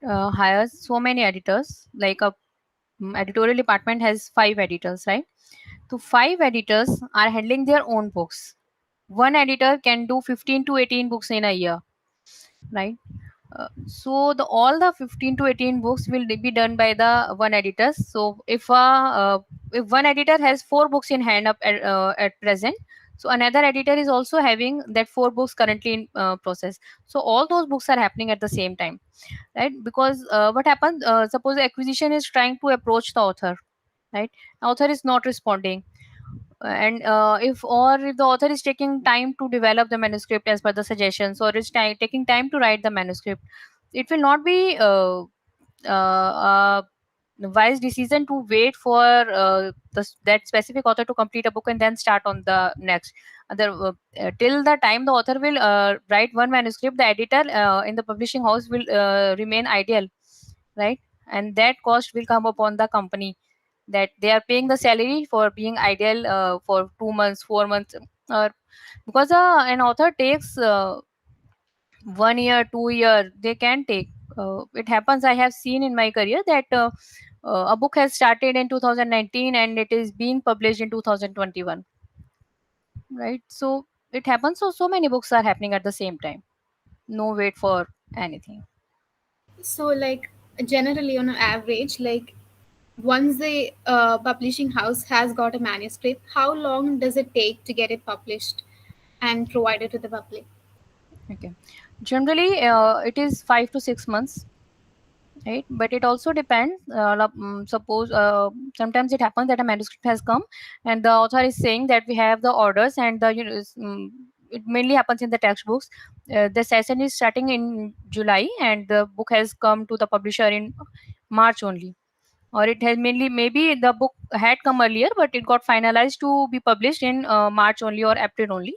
hires so many editors, like a editorial department has 5 editors, right? So 5 editors are handling their own books. One editor can do 15 to 18 books in a year, right? So all the 15 to 18 books will be done by the one editor. So if one editor has 4 books in hand at present, so another editor is also having that 4 books currently in process. So all those books are happening at the same time, right? Because what happens, suppose acquisition is trying to approach the author, right? Author is not responding, and if the author is taking time to develop the manuscript as per the suggestions, or is taking time to write the manuscript, it will not be wise decision to wait for that specific author to complete a book and then start on the next other till the time the author will write one manuscript, the editor in the publishing house will remain ideal, right? And that cost will come upon the company, that they are paying the salary for being ideal for 2 months, 4 months, or because an author takes 1 year, 2 year, they can take. It happens. I have seen in my career that a book has started in 2019 and it is being published in 2021, right? So it happens. So many books are happening at the same time. No wait for anything. So, like, generally on an average, like, once the publishing house has got a manuscript, how long does it take to get it published and provided to the public? Okay. Generally, it is 5 to 6 months, right? But it also depends. Suppose sometimes it happens that a manuscript has come and the author is saying that we have the orders, and it mainly happens in the textbooks. The session is starting in July and the book has come to the publisher in March only, or it has mainly, maybe the book had come earlier but it got finalized to be published in March only or April only.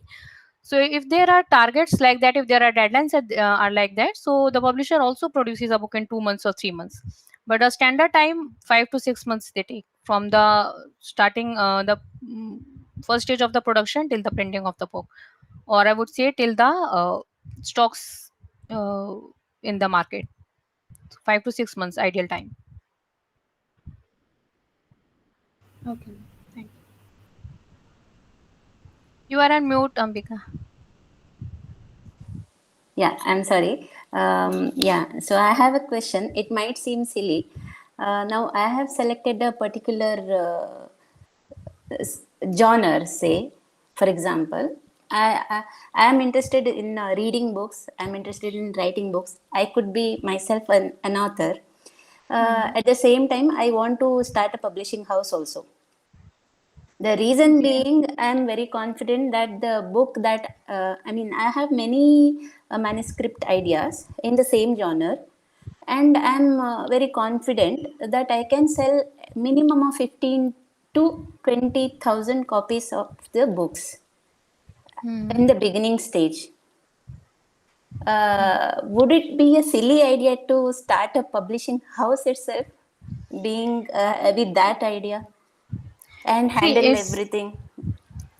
So if there are targets like that, if there are deadlines that are like that, so the publisher also produces a book in 2 months or 3 months. But a standard time, 5 to 6 months they take from the starting the first stage of the production till the printing of the book, or I would say till the stocks uh, in the market. 5 to 6 months ideal time. Okay, thank you. You are on mute, Ambika. Yeah, I'm sorry. Yeah, so I have a question. It might seem silly. Now, I have selected a particular genre, say, for example. I am interested in reading books. I'm interested in writing books. I could be myself an author. At the same time, I want to start a publishing house also. The reason being, I'm very confident that the book that, I have many manuscript ideas in the same genre, and I'm very confident that I can sell minimum of 15 to 20,000 copies of the books in the beginning stage. Would it be a silly idea to start a publishing house itself, being with that idea and See, handle it's everything?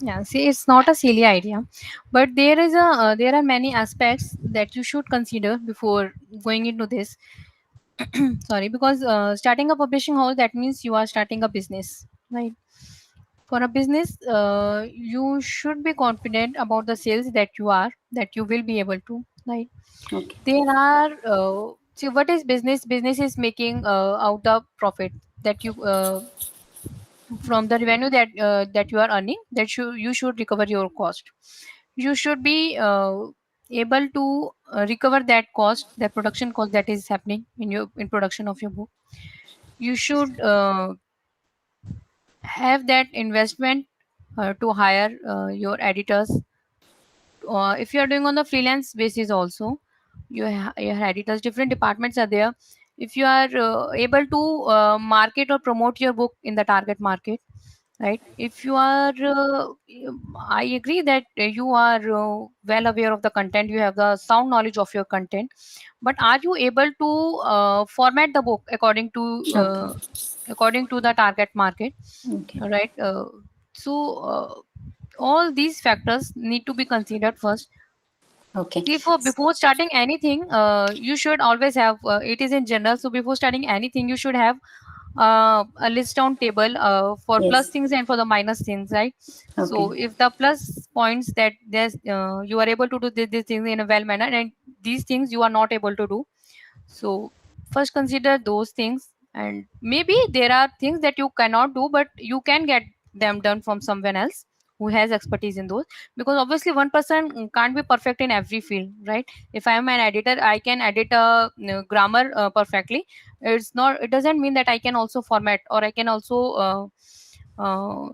Yeah, see, it's not a silly idea, but there are many aspects that you should consider before going into this. Sorry, because starting a publishing house, that means you are starting a business, right? For a business, you should be confident about the sales that you will be able to, right? Okay. There are see, what is business? Business is making out the profit that you from the revenue that you are earning, that you should recover your cost. You should be able to recover that cost, that production cost that is happening in production of your book. You should have that investment to hire your editors. If you are doing on the freelance basis also, your editors, different departments are there. If you are able to market or promote your book in the target market, right? If you are I agree that you are well aware of the content, you have the sound knowledge of your content, but are you able to format the book Okay. according to the target market, Okay. right? So all these factors need to be considered first. Okay. See, for before starting anything, you should always have. It is in general. So before starting anything, you should have a list down table for Yes. plus things and for the minus things, right? So Okay. if the plus points that there's you are able to do these things in a well manner, and these things you are not able to do, so first consider those things. And maybe there are things that you cannot do, but you can get them done from someone else who has expertise in those, because obviously one person can't be perfect in every field, right? If I am an editor, I can edit a grammar perfectly. It doesn't mean that I can also format, or I can also uh,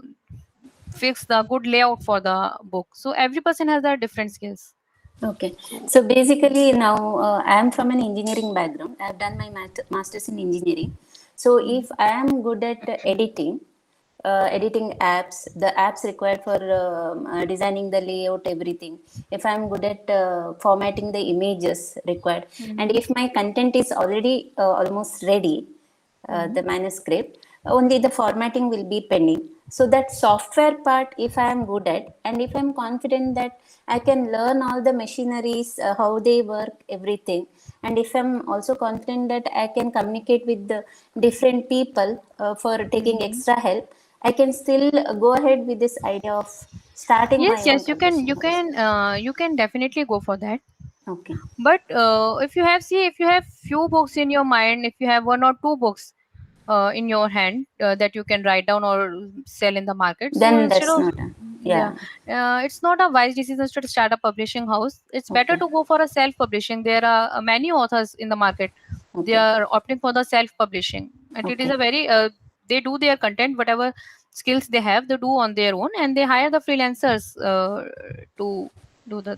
fix the good layout for the book. So every person has their different skills. Okay. So basically now I am from an engineering background. I have done my master's in engineering. So if I am good at editing apps, the apps required for designing the layout, everything. If I am good at formatting the images required, and if my content is already almost ready, the manuscript, only the formatting will be pending. So that software part, if I am good at, and if I'm confident that I can learn all the machineries, how they work, everything, and if I'm also confident that I can communicate with the different people for taking extra help, I can still go ahead with this idea of starting my own Yes, you can, publishing house. you can definitely go for that. Okay. But if you have few books in your mind, if you have one or two books in your hand that you can write down or sell in the market, so Then instead that's of, not a, yeah, yeah. it's not a wise decision to start a publishing house. It's better Okay. to go for a self publishing. There are many authors in the market, they Okay. are opting for the self publishing, and it is Okay. a very they do their content, whatever skills they have, they do on their own, and they hire the freelancers to do the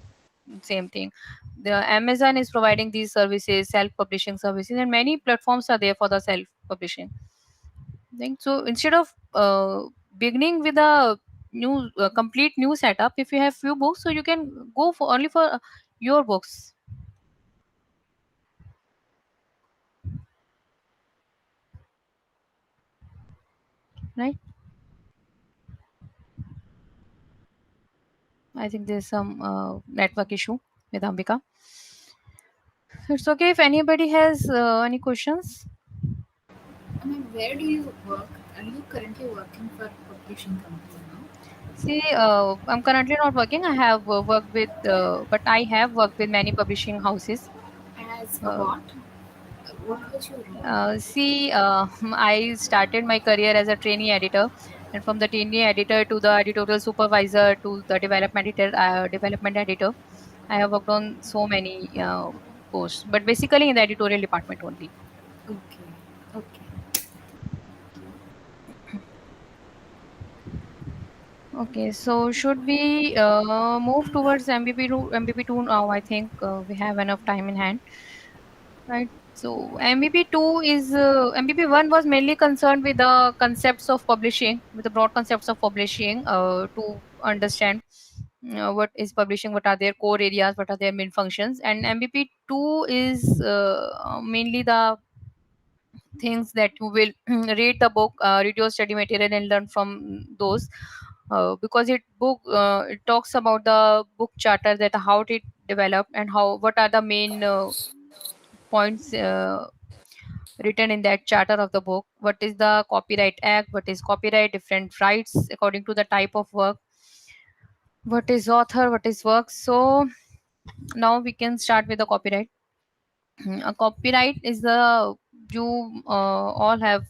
same thing. The Amazon is providing these services, self publishing services, and many platforms are there for the self publishing thing. So instead of beginning with a new complete new setup, if you have few books, so you can go for only for your books, right? I think there's some network issue with Ambika. It's okay if anybody has any questions. I mean, where do you work? Are you currently working for a publishing company now? See, I'm currently not working. I have worked with, but I have worked with many publishing houses. As a Uh, what? What was your role? See, I started my career as a trainee editor, and from the trainee editor to the editorial supervisor to the development editor, I have worked on so many posts, but basically in the editorial department only. Okay. Okay. Okay, so should we move towards MBP2 now? I think we have enough time in hand. Right. So MBP2 is MBP1 was mainly concerned with the concepts of publishing, with the broad concepts of publishing, to understand what is publishing, what are their core areas, what are their main functions, and MBP2 is mainly the things that you will read the book, read your study material, and learn from those. Because it talks about the book charter, that how it developed and how what are the main points written in that charter of the book. What is the Copyright Act, what is copyright, different rights according to the type of work, what is author, what is work. So now we can start with the copyright. A copyright is the, you all have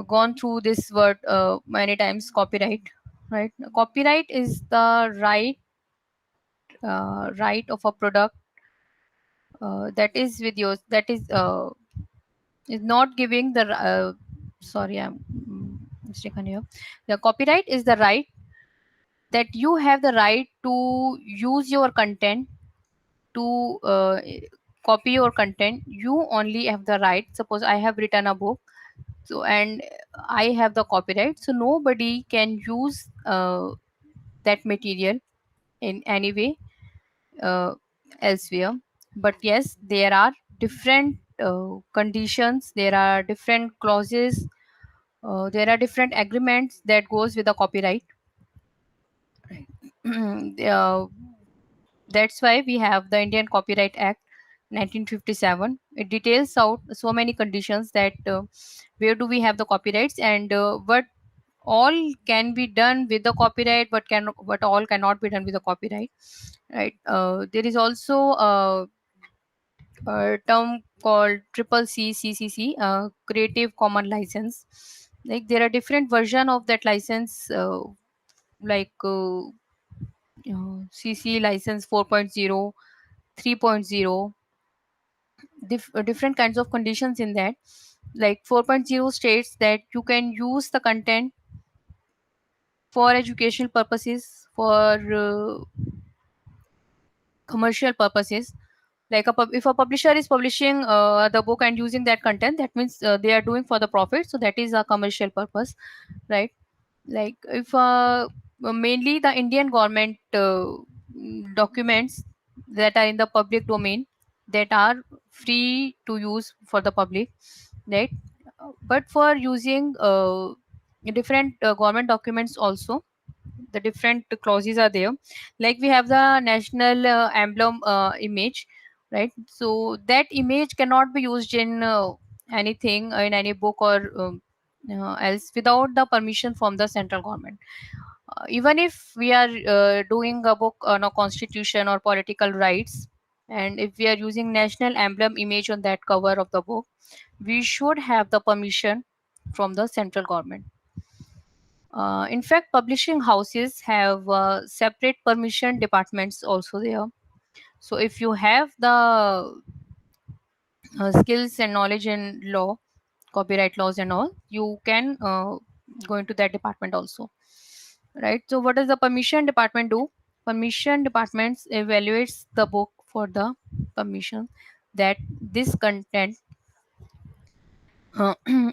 gone through this word many times, copyright, right? Copyright is the right of a product that is with yours, that is not giving the sorry, I'm mistaken here. The copyright is the right that you have the right to use your content, to copy your content. You only have the right. Suppose I have written a book, so and I have the copyright, so nobody can use that material in any way elsewhere. But yes, there are different conditions, there are different clauses, there are different agreements that goes with the copyright. Right. uh, That's why we have the Indian Copyright Act 1957. It details out so many conditions that where do we have the copyrights, and what all can be done with the copyright, what all cannot be done with the copyright, right? There is also a term called triple CCC, Creative Common License. Like there are different version of that license, like CC license 4.0, 3.0, different kinds of conditions in that. Like 4.0 states that you can use the content for educational purposes, for commercial purposes. Like if a publisher is publishing the book and using that content, that means they are doing for the profit, so that is a commercial purpose, right? Like if mainly the Indian government documents that are in the public domain, that are free to use for the public, right? But for using different government documents also, the different clauses are there. Like we have the national emblem image, right? So that image cannot be used in anything, in any book or else without the permission from the central government. Even if we are doing a book on a constitution or political rights, and if we are using national emblem image on that cover of the book, we should have the permission from the central government. In fact, publishing houses have separate permission departments also there. So if you have the skills and knowledge in law, copyright laws and all, you can go into that department also, right? So what does the permission department do? Permission departments evaluates the book for the permission that this content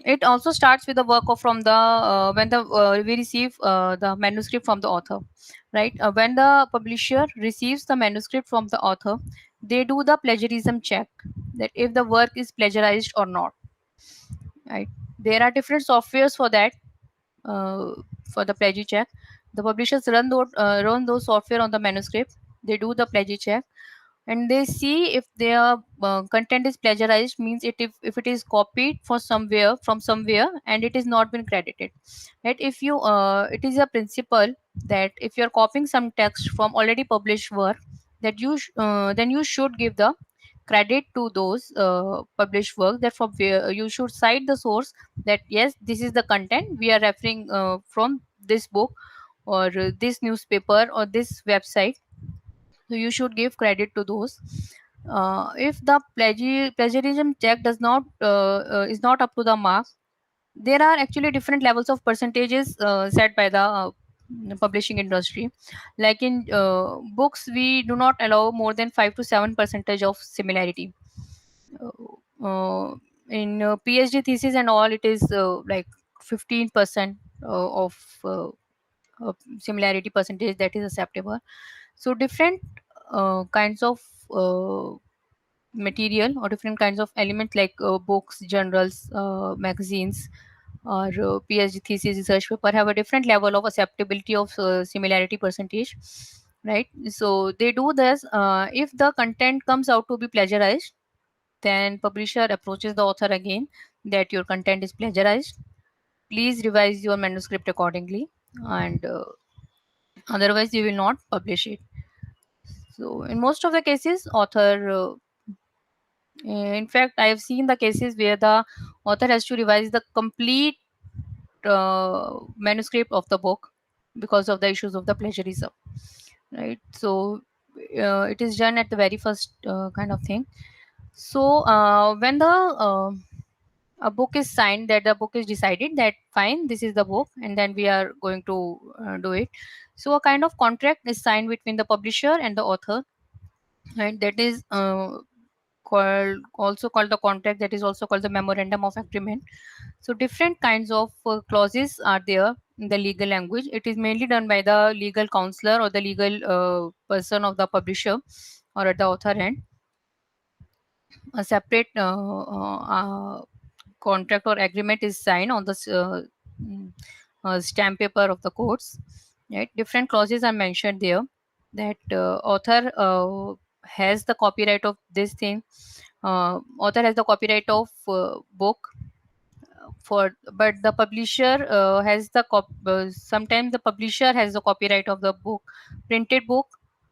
it also starts with the work of from the when the we receive the manuscript from the author, right? When the publisher receives the manuscript from the author, they do the plagiarism check, that if the work is plagiarized or not, right? There are different softwares for that, uh, for the plagiar check. The publishers run those software on the manuscript. They do the plagiar check, and they see if their content is plagiarized, means if it is copied for somewhere from somewhere and it is not been credited, right? If you it is a principle that if you are copying some text from already published work, that then you should give the credit to those published work, that from where you should cite the source, that yes, this is the content we are referring from this book or this newspaper or this website. So you should give credit to those. If the plagiarism check does not is not up to the mark, there are actually different levels of percentages set by the publishing industry. Like in books, we do not allow more than 5 to 7 percentage of similarity. In PhD thesis and all, it is like 15% of similarity percentage that is acceptable. So different kinds of material or different kinds of elements, like books, journals, magazines, or PhD thesis, research paper, have a different level of acceptability of similarity percentage, right? So they do this. If the content comes out to be plagiarized, then publisher approaches the author again, that your content is plagiarized, please revise your manuscript accordingly, and otherwise you will not publish it. So in most of the cases, author in fact, I have seen the cases where the author has to revise the complete manuscript of the book because of the issues of the plagiarism, right? So it is done at the very first kind of thing. So when the a book is signed, that the book is decided that fine, this is the book, and then we are going to do it. So a kind of contract is signed between the publisher and the author, right? That is called the contract, that is also called the memorandum of agreement. So different kinds of clauses are there in the legal language. It is mainly done by the legal counselor or the legal person of the publisher or at the author end. A separate contract or agreement is signed on the stamp paper of the courts, right? Different clauses are mentioned there. that author has the copyright of this thing. Author has the copyright of book but the publisher has the sometimes the publisher has the copyright of the book, printed book,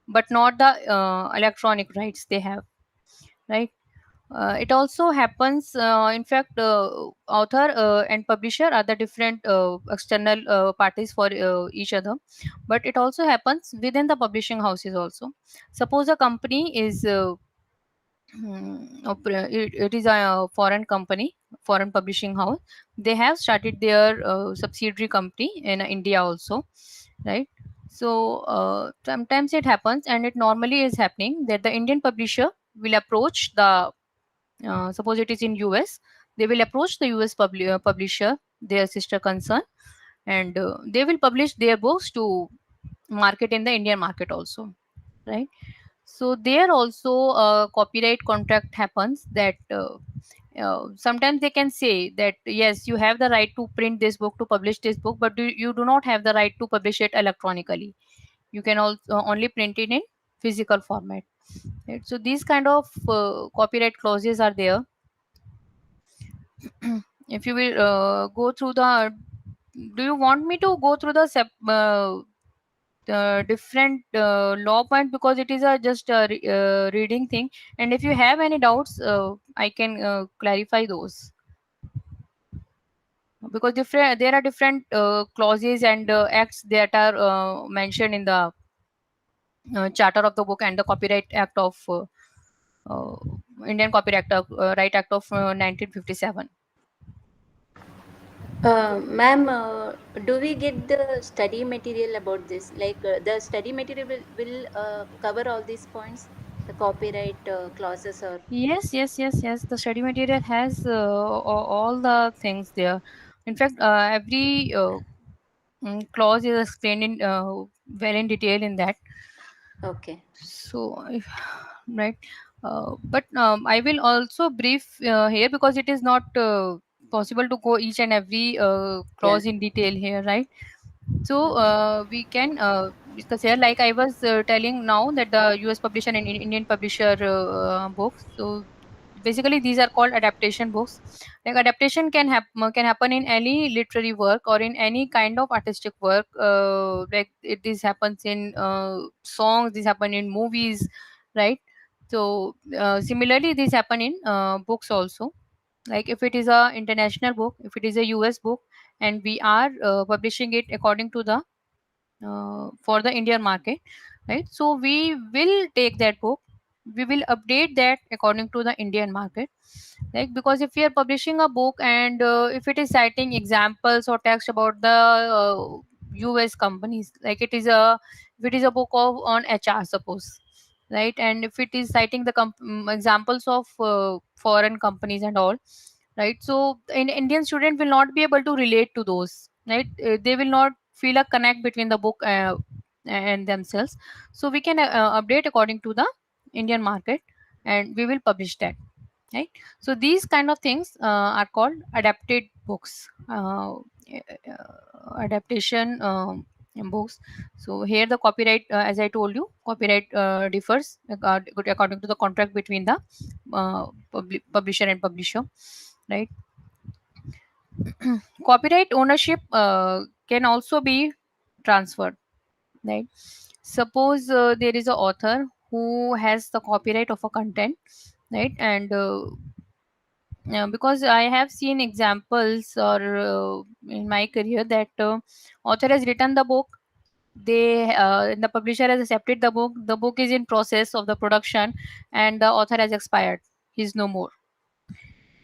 but not the electronic rights they have, right? It also happens, in fact, author and publisher are the different external parties for each other, but it also happens within the publishing houses also. Suppose a company is it is a foreign company, foreign publishing house. They have started their subsidiary company in India also, right? So sometimes it happens, and it normally is happening that the Indian publisher will approach the suppose it is in US, they will approach the US publisher, their sister concern, and they will publish their books to market in the Indian market also, right? So there also a copyright contract happens that sometimes they can say that yes, you have the right to print this book, to publish this book, but you do not have the right to publish it electronically. You can also only print it in physical format, right? So these kind of copyright clauses are there. If you will go through the, do you want me to go through the different law point, because it is a just a reading thing, and if you have any doubts I can clarify those, because there are different clauses and acts that are mentioned in the charter of the book and the copyright act of uh, Indian Copyright Act, right act of 1957. Ma'am, do we get the study material about this? Like the study material will cover all these points, the copyright clauses or? Yes, the study material has all the things there. In fact, every clause is explained in well in detail in that. Okay. So right, but I will also brief here, because it is not possible to go each and every clause in detail here, right? So we can discuss here, like I was telling now, that the US publisher and Indian publisher books. So basically these are called adaptation books. Like adaptation can happen in any literary work or in any kind of artistic work. Like this happens in songs, this happen in movies, right? So similarly this happen in books also. Like if it is a international book, if it is a US book, and we are publishing it according to the for the Indian market, right? So we will take that book, we will update that according to the Indian market, like, because if we are publishing a book and if it is citing examples or text about the US companies, like if it is a book of on HR, suppose, right? And if it is citing the examples of foreign companies and all, right? So an Indian student will not be able to relate to those, right? They will not feel a connect between the book and themselves. So we can update according to the Indian market, and we will publish that, right? So these kind of things are called adapted books, adaptation books. So here the copyright, as I told you, copyright differs according to the contract between the publisher and publisher, right? Copyright ownership can also be transferred, right? Suppose there is a author who has the copyright of a content, right? And because I have seen examples or in my career that author has written the book, the publisher has accepted the book is in process of the production, and the author has expired, he's no more,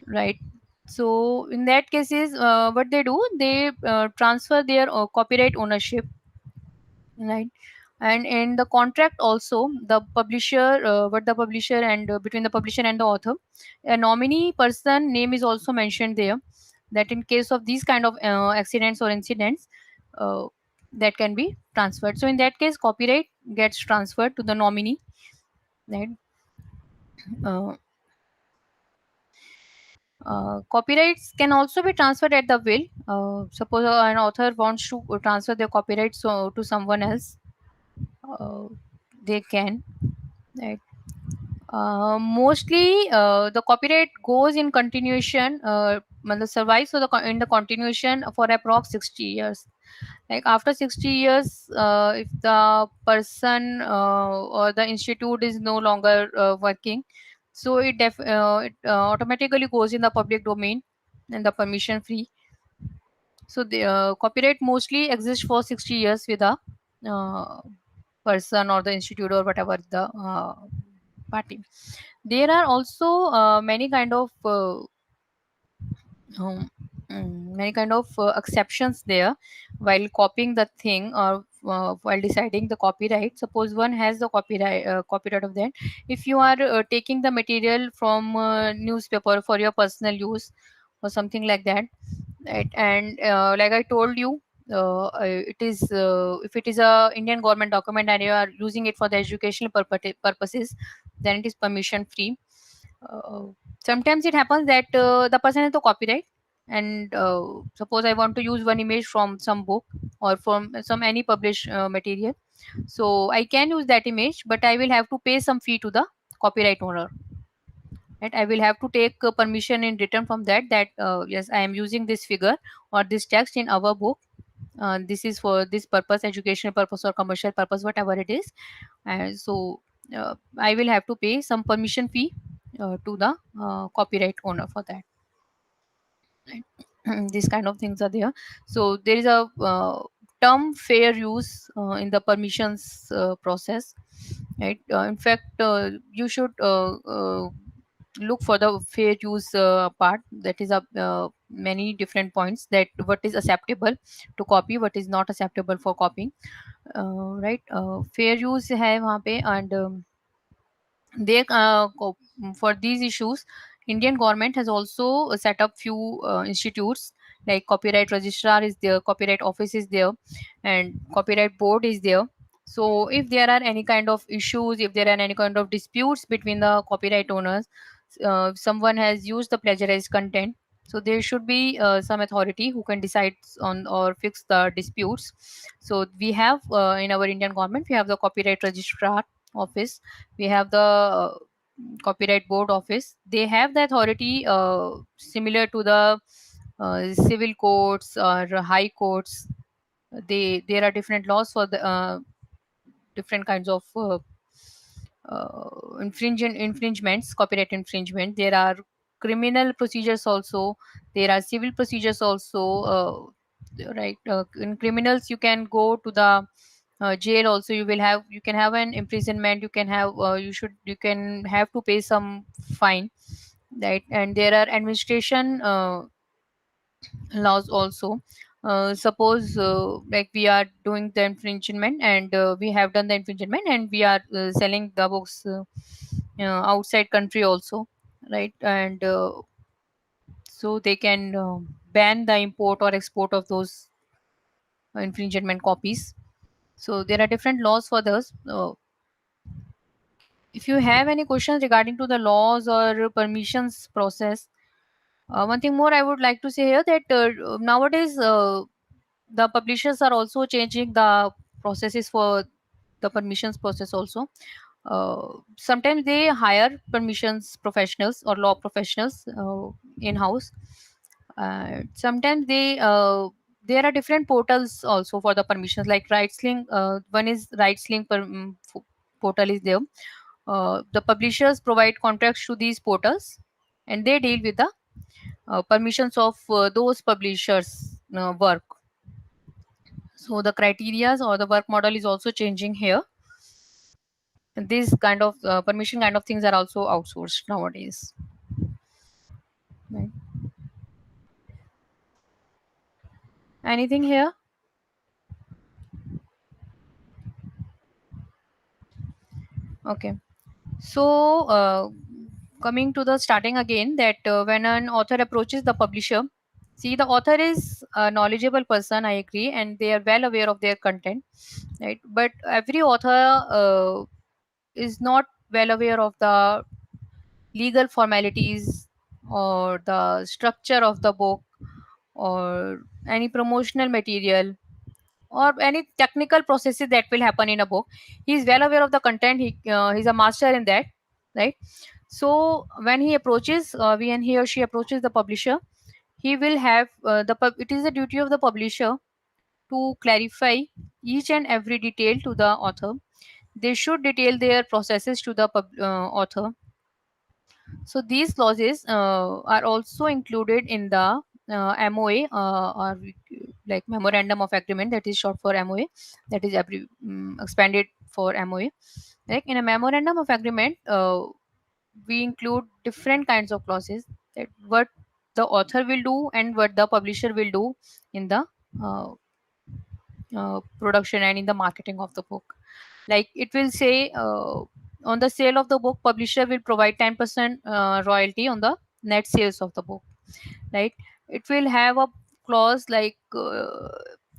right? So in that cases, what they do, they transfer their copyright ownership, right? And in the contract also, the publisher what the publisher and between the publisher and the author, a nominee person name is also mentioned there, that in case of these kind of accidents or incidents, uh, that can be transferred. So in that case, copyright gets transferred to the nominee, right? uh, Copyrights can also be transferred at the will. Suppose an author wants to transfer their copyrights to someone else. Uh, they can, right? Mostly the copyright goes in continuation, survives in the continuation for approx 60 years. Like after 60 years, if the person or the institute is no longer working, so it automatically goes in the public domain and the permission free. So the copyright mostly exists for 60 years with a uh, person or the institute or whatever the party. There are also many kind of um, many kind of exceptions there while copying the thing or while deciding the copyright. Suppose one has the copyright of that. If you are taking the material from newspaper for your personal use or something like that, right? And like I told you, it is if it is a Indian government document and you are using it for the educational purposes, then it is permission free. uh, Sometimes it happens that the person has the copyright, and suppose I want to use one image from some book or from some any published material, so I can use that image, but I will have to pay some fee to the copyright owner, right? I will have to take permission in return from that yes, I am using this figure or this text in our book. This is for this purpose, educational purpose or commercial purpose, whatever it is. And so I will have to pay some permission fee to the copyright owner for that, right? These kind of things are there. So there is a term fair use in the permissions process, right? In fact, you should look for the fair use part. That is a many different points, that what is acceptable to copy, what is not acceptable for copying, right? Fair use hai wahan pe, and they for these issues, Indian government has also set up few institutes, like copyright registrar is there, copyright office is there, and copyright board is there. So if there are any kind of issues, if there are any kind of disputes between the copyright owners, someone has used the plagiarized content, so there should be some authority who can decide on or fix the disputes. So we have in our Indian government, we have the copyright registrar office, we have the copyright board office. They have the authority similar to the civil courts or high courts. There are different laws for the different kinds of infringements, copyright infringement. There are criminal procedures also, there are civil procedures also, right? In criminals, you can go to the jail also. You can have an imprisonment, you can have you can have to pay some fine, right? And there are administration laws also. Suppose like we are doing the infringement, and we have done the infringement, and we are selling the books outside country also, right? And so they can ban the import or export of those infringement copies. So there are different laws for those. If you have any questions regarding to the laws or permissions process, one thing more I would like to say here, that nowadays the publishers are also changing the processes for the permissions process also. Sometimes they hire permissions professionals or law professionals in house. Sometimes there are different portals also for the permissions, like RightsLink. One is RightsLink portal is there. The publishers provide contracts to these portals, and they deal with the permissions of those publishers work. So the criterias or the work model is also changing here. These kind of permission kind of things are also outsourced nowadays, right? Anything here? Okay. So coming to the starting again, that when an author approaches the publisher, see, the author is a knowledgeable person, I agree, and they are well aware of their content, right? But every author is not well aware of the legal formalities or the structure of the book or any promotional material or any technical processes that will happen in a book. He is well aware of the content. He's a master in that, right? So when he approaches, when he or she approaches the publisher, he will have it is the duty of the publisher to clarify each and every detail to the author. They should detail their processes to the author. So these clauses are also included in the MOA, or like Memorandum of Agreement, that is short for MOA, that is expanded for MOA. Like in a Memorandum of Agreement, we include different kinds of clauses, that what the author will do and what the publisher will do in the production and in the marketing of the book. Like it will say, on the sale of the book, publisher will provide 10% royalty on the net sales of the book, right? It will have a clause like,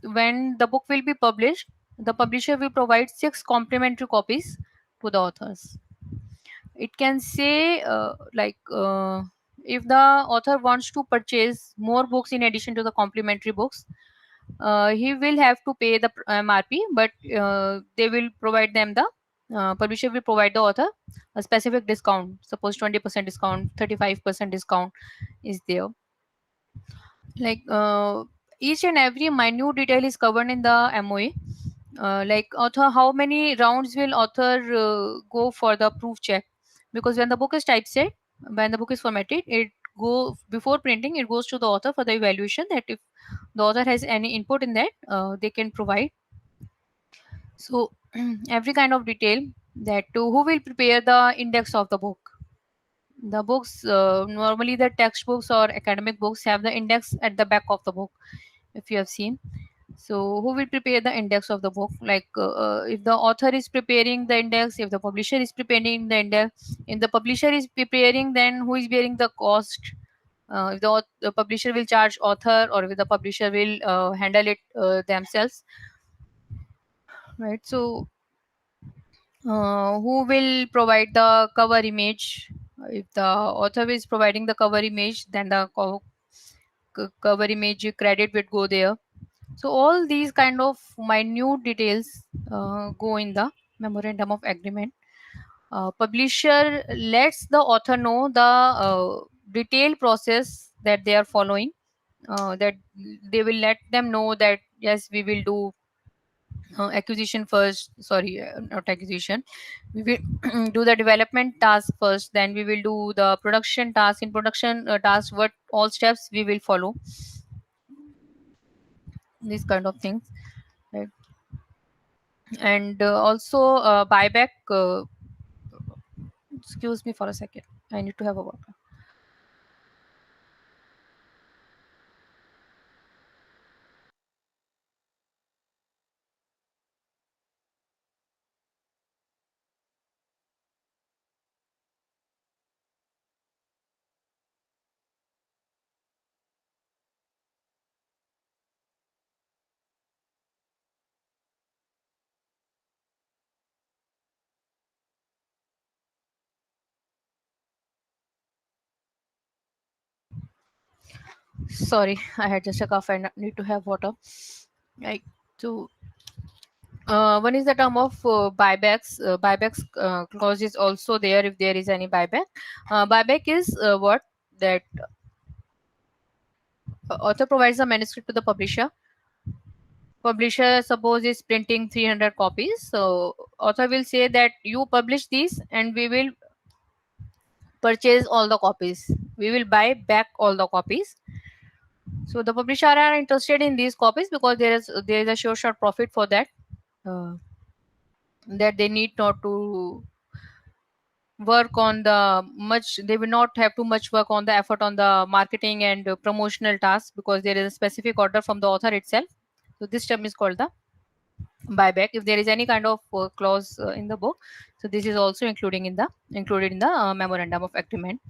when the book will be published, the publisher will provide 6 complimentary copies to the authors. It can say, if the author wants to purchase more books in addition to the complimentary books, he will have to pay the MRP, but they will provide them the publisher will provide the author a specific discount. Suppose 20% discount, 35% discount is there. Like each and every minute detail is covered in the MOA. Like author, how many rounds will author go for the proof check? Because when the book is typeset, when the book is formatted, it go before printing, it goes to the author for the evaluation, that if the author has any input in that, they can provide. So every kind of detail, that who will prepare the index of the book. The books, normally the textbooks or academic books have the index at the back of the book, if you have seen. So who will prepare the index of the book? Like if the author is preparing the index, if the publisher is preparing the index, if the publisher is preparing, then who is bearing the cost? If the publisher will charge author, or if the publisher will handle it themselves, right? So who will provide the cover image? If the author is providing the cover image, then the cover image credit would go there. So all these kind of minute details go in the Memorandum of Agreement. Publisher lets the author know the detailed process that they are following, that they will let them know that yes, we will do acquisition first, sorry, not acquisition, we will do the development task first, then we will do the production task. In production task, what all steps we will follow, these kind of things, right? And also buyback, excuse me for a second, I need to have a water. Sorry, I had just a cough and need to have water. Right. So one is the term of buybacks. Buybacks clause is also there if there is any buyback. Buyback is what, that author provides a manuscript to the publisher. Publisher suppose is printing 300 copies. So author will say that you publish these and we will purchase all the copies. We will buy back all the copies. So the publisher are interested in these copies because there is a sure shot profit for that. That they need not to work on the much, they will not have too much work on the effort on the marketing and promotional tasks, because there is a specific order from the author itself. So this term is called the buyback. If there is any kind of clause in the book, so this is also included in the Memorandum of Agreement,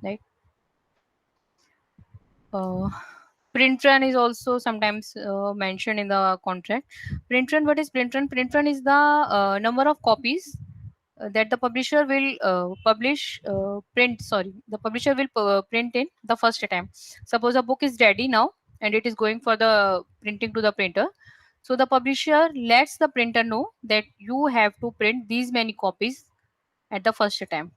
right? Print run is also sometimes mentioned in the contract. Print run, what is print run? Print run is the number of copies that the publisher will the publisher will print in the first attempt. Suppose a book is ready now and it is going for the printing to the printer. So the publisher lets the printer know that you have to print these many copies at the first attempt.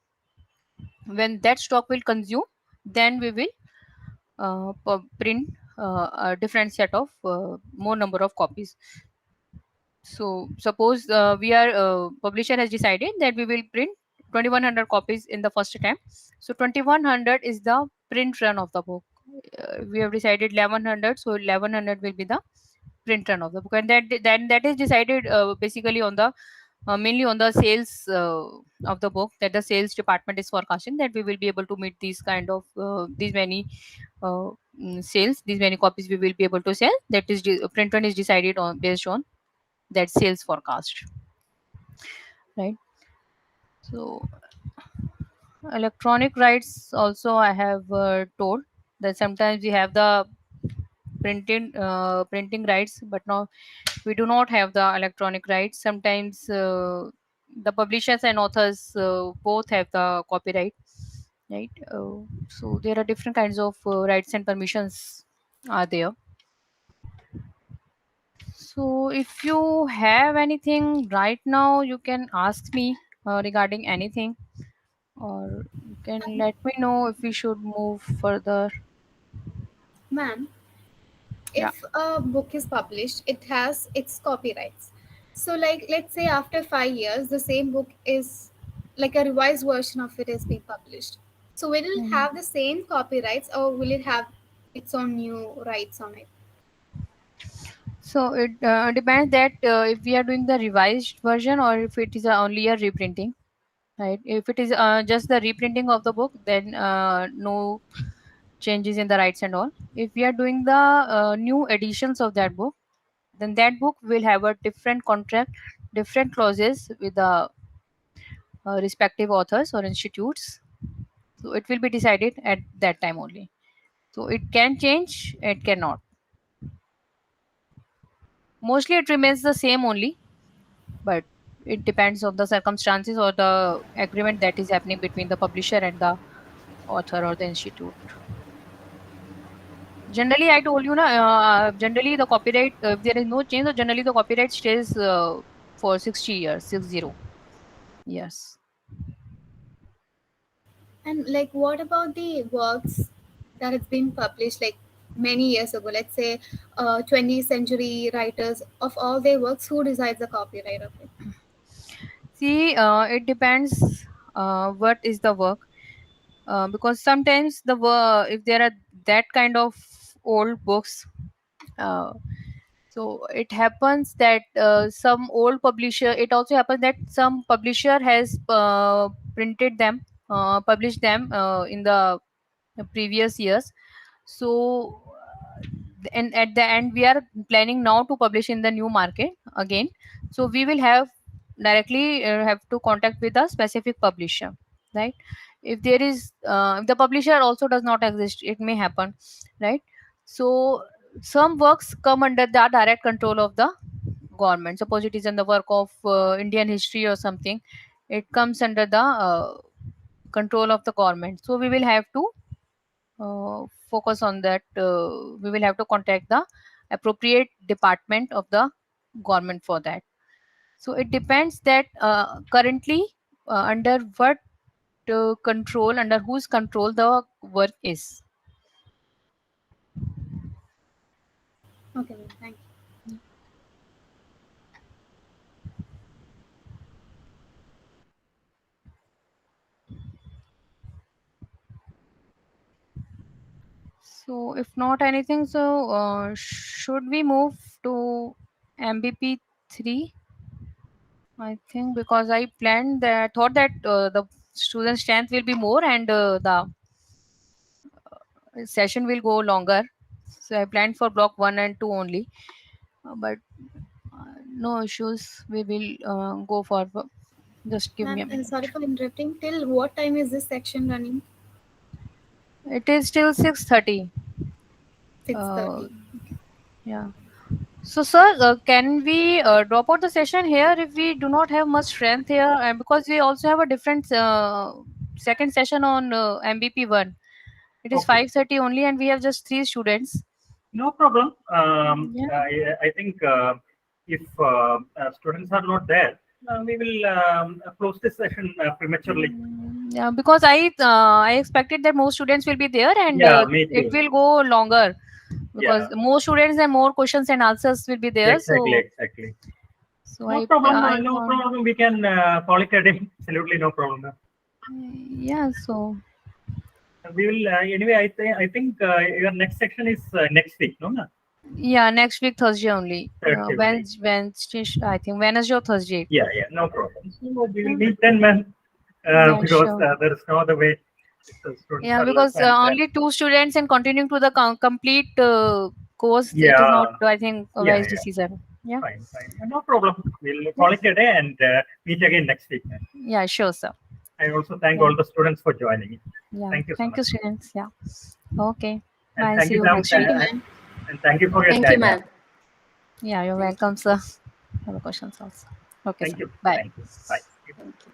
When that stock will consume, then we will print a different set of more number of copies. So suppose we are publisher has decided that we will print 2100 copies in the first attempt. So 2100 is the print run of the book. We have decided 1100, so 1100 will be the print run of the book, and that is decided basically on the mainly on the sales of the book, that the sales department is forecasting that we will be able to meet these kind of these many sales, these many copies we will be able to sell. That is print run is decided on based on that sales forecast, right? So electronic rights also I have told that sometimes we have the printing rights, but now we do not have the electronic rights. Sometimes the publishers and authors both have the copyright, right? So there are different kinds of rights and permissions are there. So if you have anything right now, you can ask me regarding anything, or you can let me know if we should move further. Ma'am, Yeah. if a book is published, it has its copyrights. So, like, let's say after 5 years, the same book is like a revised version of it is being published. So, will it Mhm. have the same copyrights or will it have its own new rights on it? So it depends that if we are doing the revised version or if it is only a reprinting, right? If it is just the reprinting of the book, then no changes in the rights and all. If we are doing the new editions of that book, then that book will have a different contract, different clauses with the respective authors or institutes. So it will be decided at that time only. So it can change, it cannot. Mostly it remains the same only, but it depends on the circumstances or the agreement that is happening between the publisher and the author or the institute. Generally, I told you, generally the copyright, if there is no change, so generally the copyright stays for 60 years, 60 years. And like, what about the works that has been published like many years ago? Let's say 20th century writers of all their works, who decides the copyright of it? See, it depends what is the work. Because sometimes if there are that kind of old books, uh, so it happens that some old publisher, it also happens that some publisher has printed them, published them in the previous years. So and at the end we are planning now to publish in the new market again. So we will have directly have to contact with a specific publisher, right? If there is if the publisher also does not exist, it may happen, right? So some works come under the direct control of the government. Suppose it is in the work of Indian history or something, it comes under the control of the government. So we will have to focus on that. We will have to contact the appropriate department of the government for that. So it depends that currently under what control, under whose control the work is. Okay, ma'am, thank you. So if not anything, so should we move to MBP 3? I think because I planned that, thought that the student strength will be more and the session will go longer. So I planned for block 1 and 2 only. But no issues. We will go forward. Just give me a Ma'am, minute. sorry for interrupting. Till what time is this section running? It is till 6:30. 6:30. Yeah. So, sir, can we drop out the session here if we do not have much strength here? And because we also have a different second session on MBP 1. It is Okay. 5:30 only, and we have just 3 students. No problem. Yeah. I think if students are not there, we will close this session prematurely. Yeah, because I expected that more students will be there and Yeah, me too. it will go longer because Yeah. more students and more questions and answers will be there. Exactly. So No I problem. No thought- problem. We can call it a day. Absolutely no problem. Yeah, so We will anyway. I think your next section is next week, no? yeah, next week Thursday only. Thursday only. Wednesday, I think Wednesday or Thursday. Yeah, no problem. So we will meet then, man. Yeah, Because sure. there is no other way. The students Yeah, are because less and, only 2 students and continuing to the complete course, it is Yeah. not, I think, a Yeah, wise yeah. decision. Yeah. Fine. No problem. We'll call it a day and meet again next week. Man. Yeah, sure, sir. I also thank Yeah. all the students for joining. Yeah. Thank you so Thank you, much. students. Yeah. Okay. And Bye. thank See you, you ma'am. next Thank week. you, ma'am. And thank you for your Thank time. you, ma'am. Yeah, you're welcome, sir. Have questions also. Okay, Thank sir. you. Bye. Thank you. Bye. Thank you.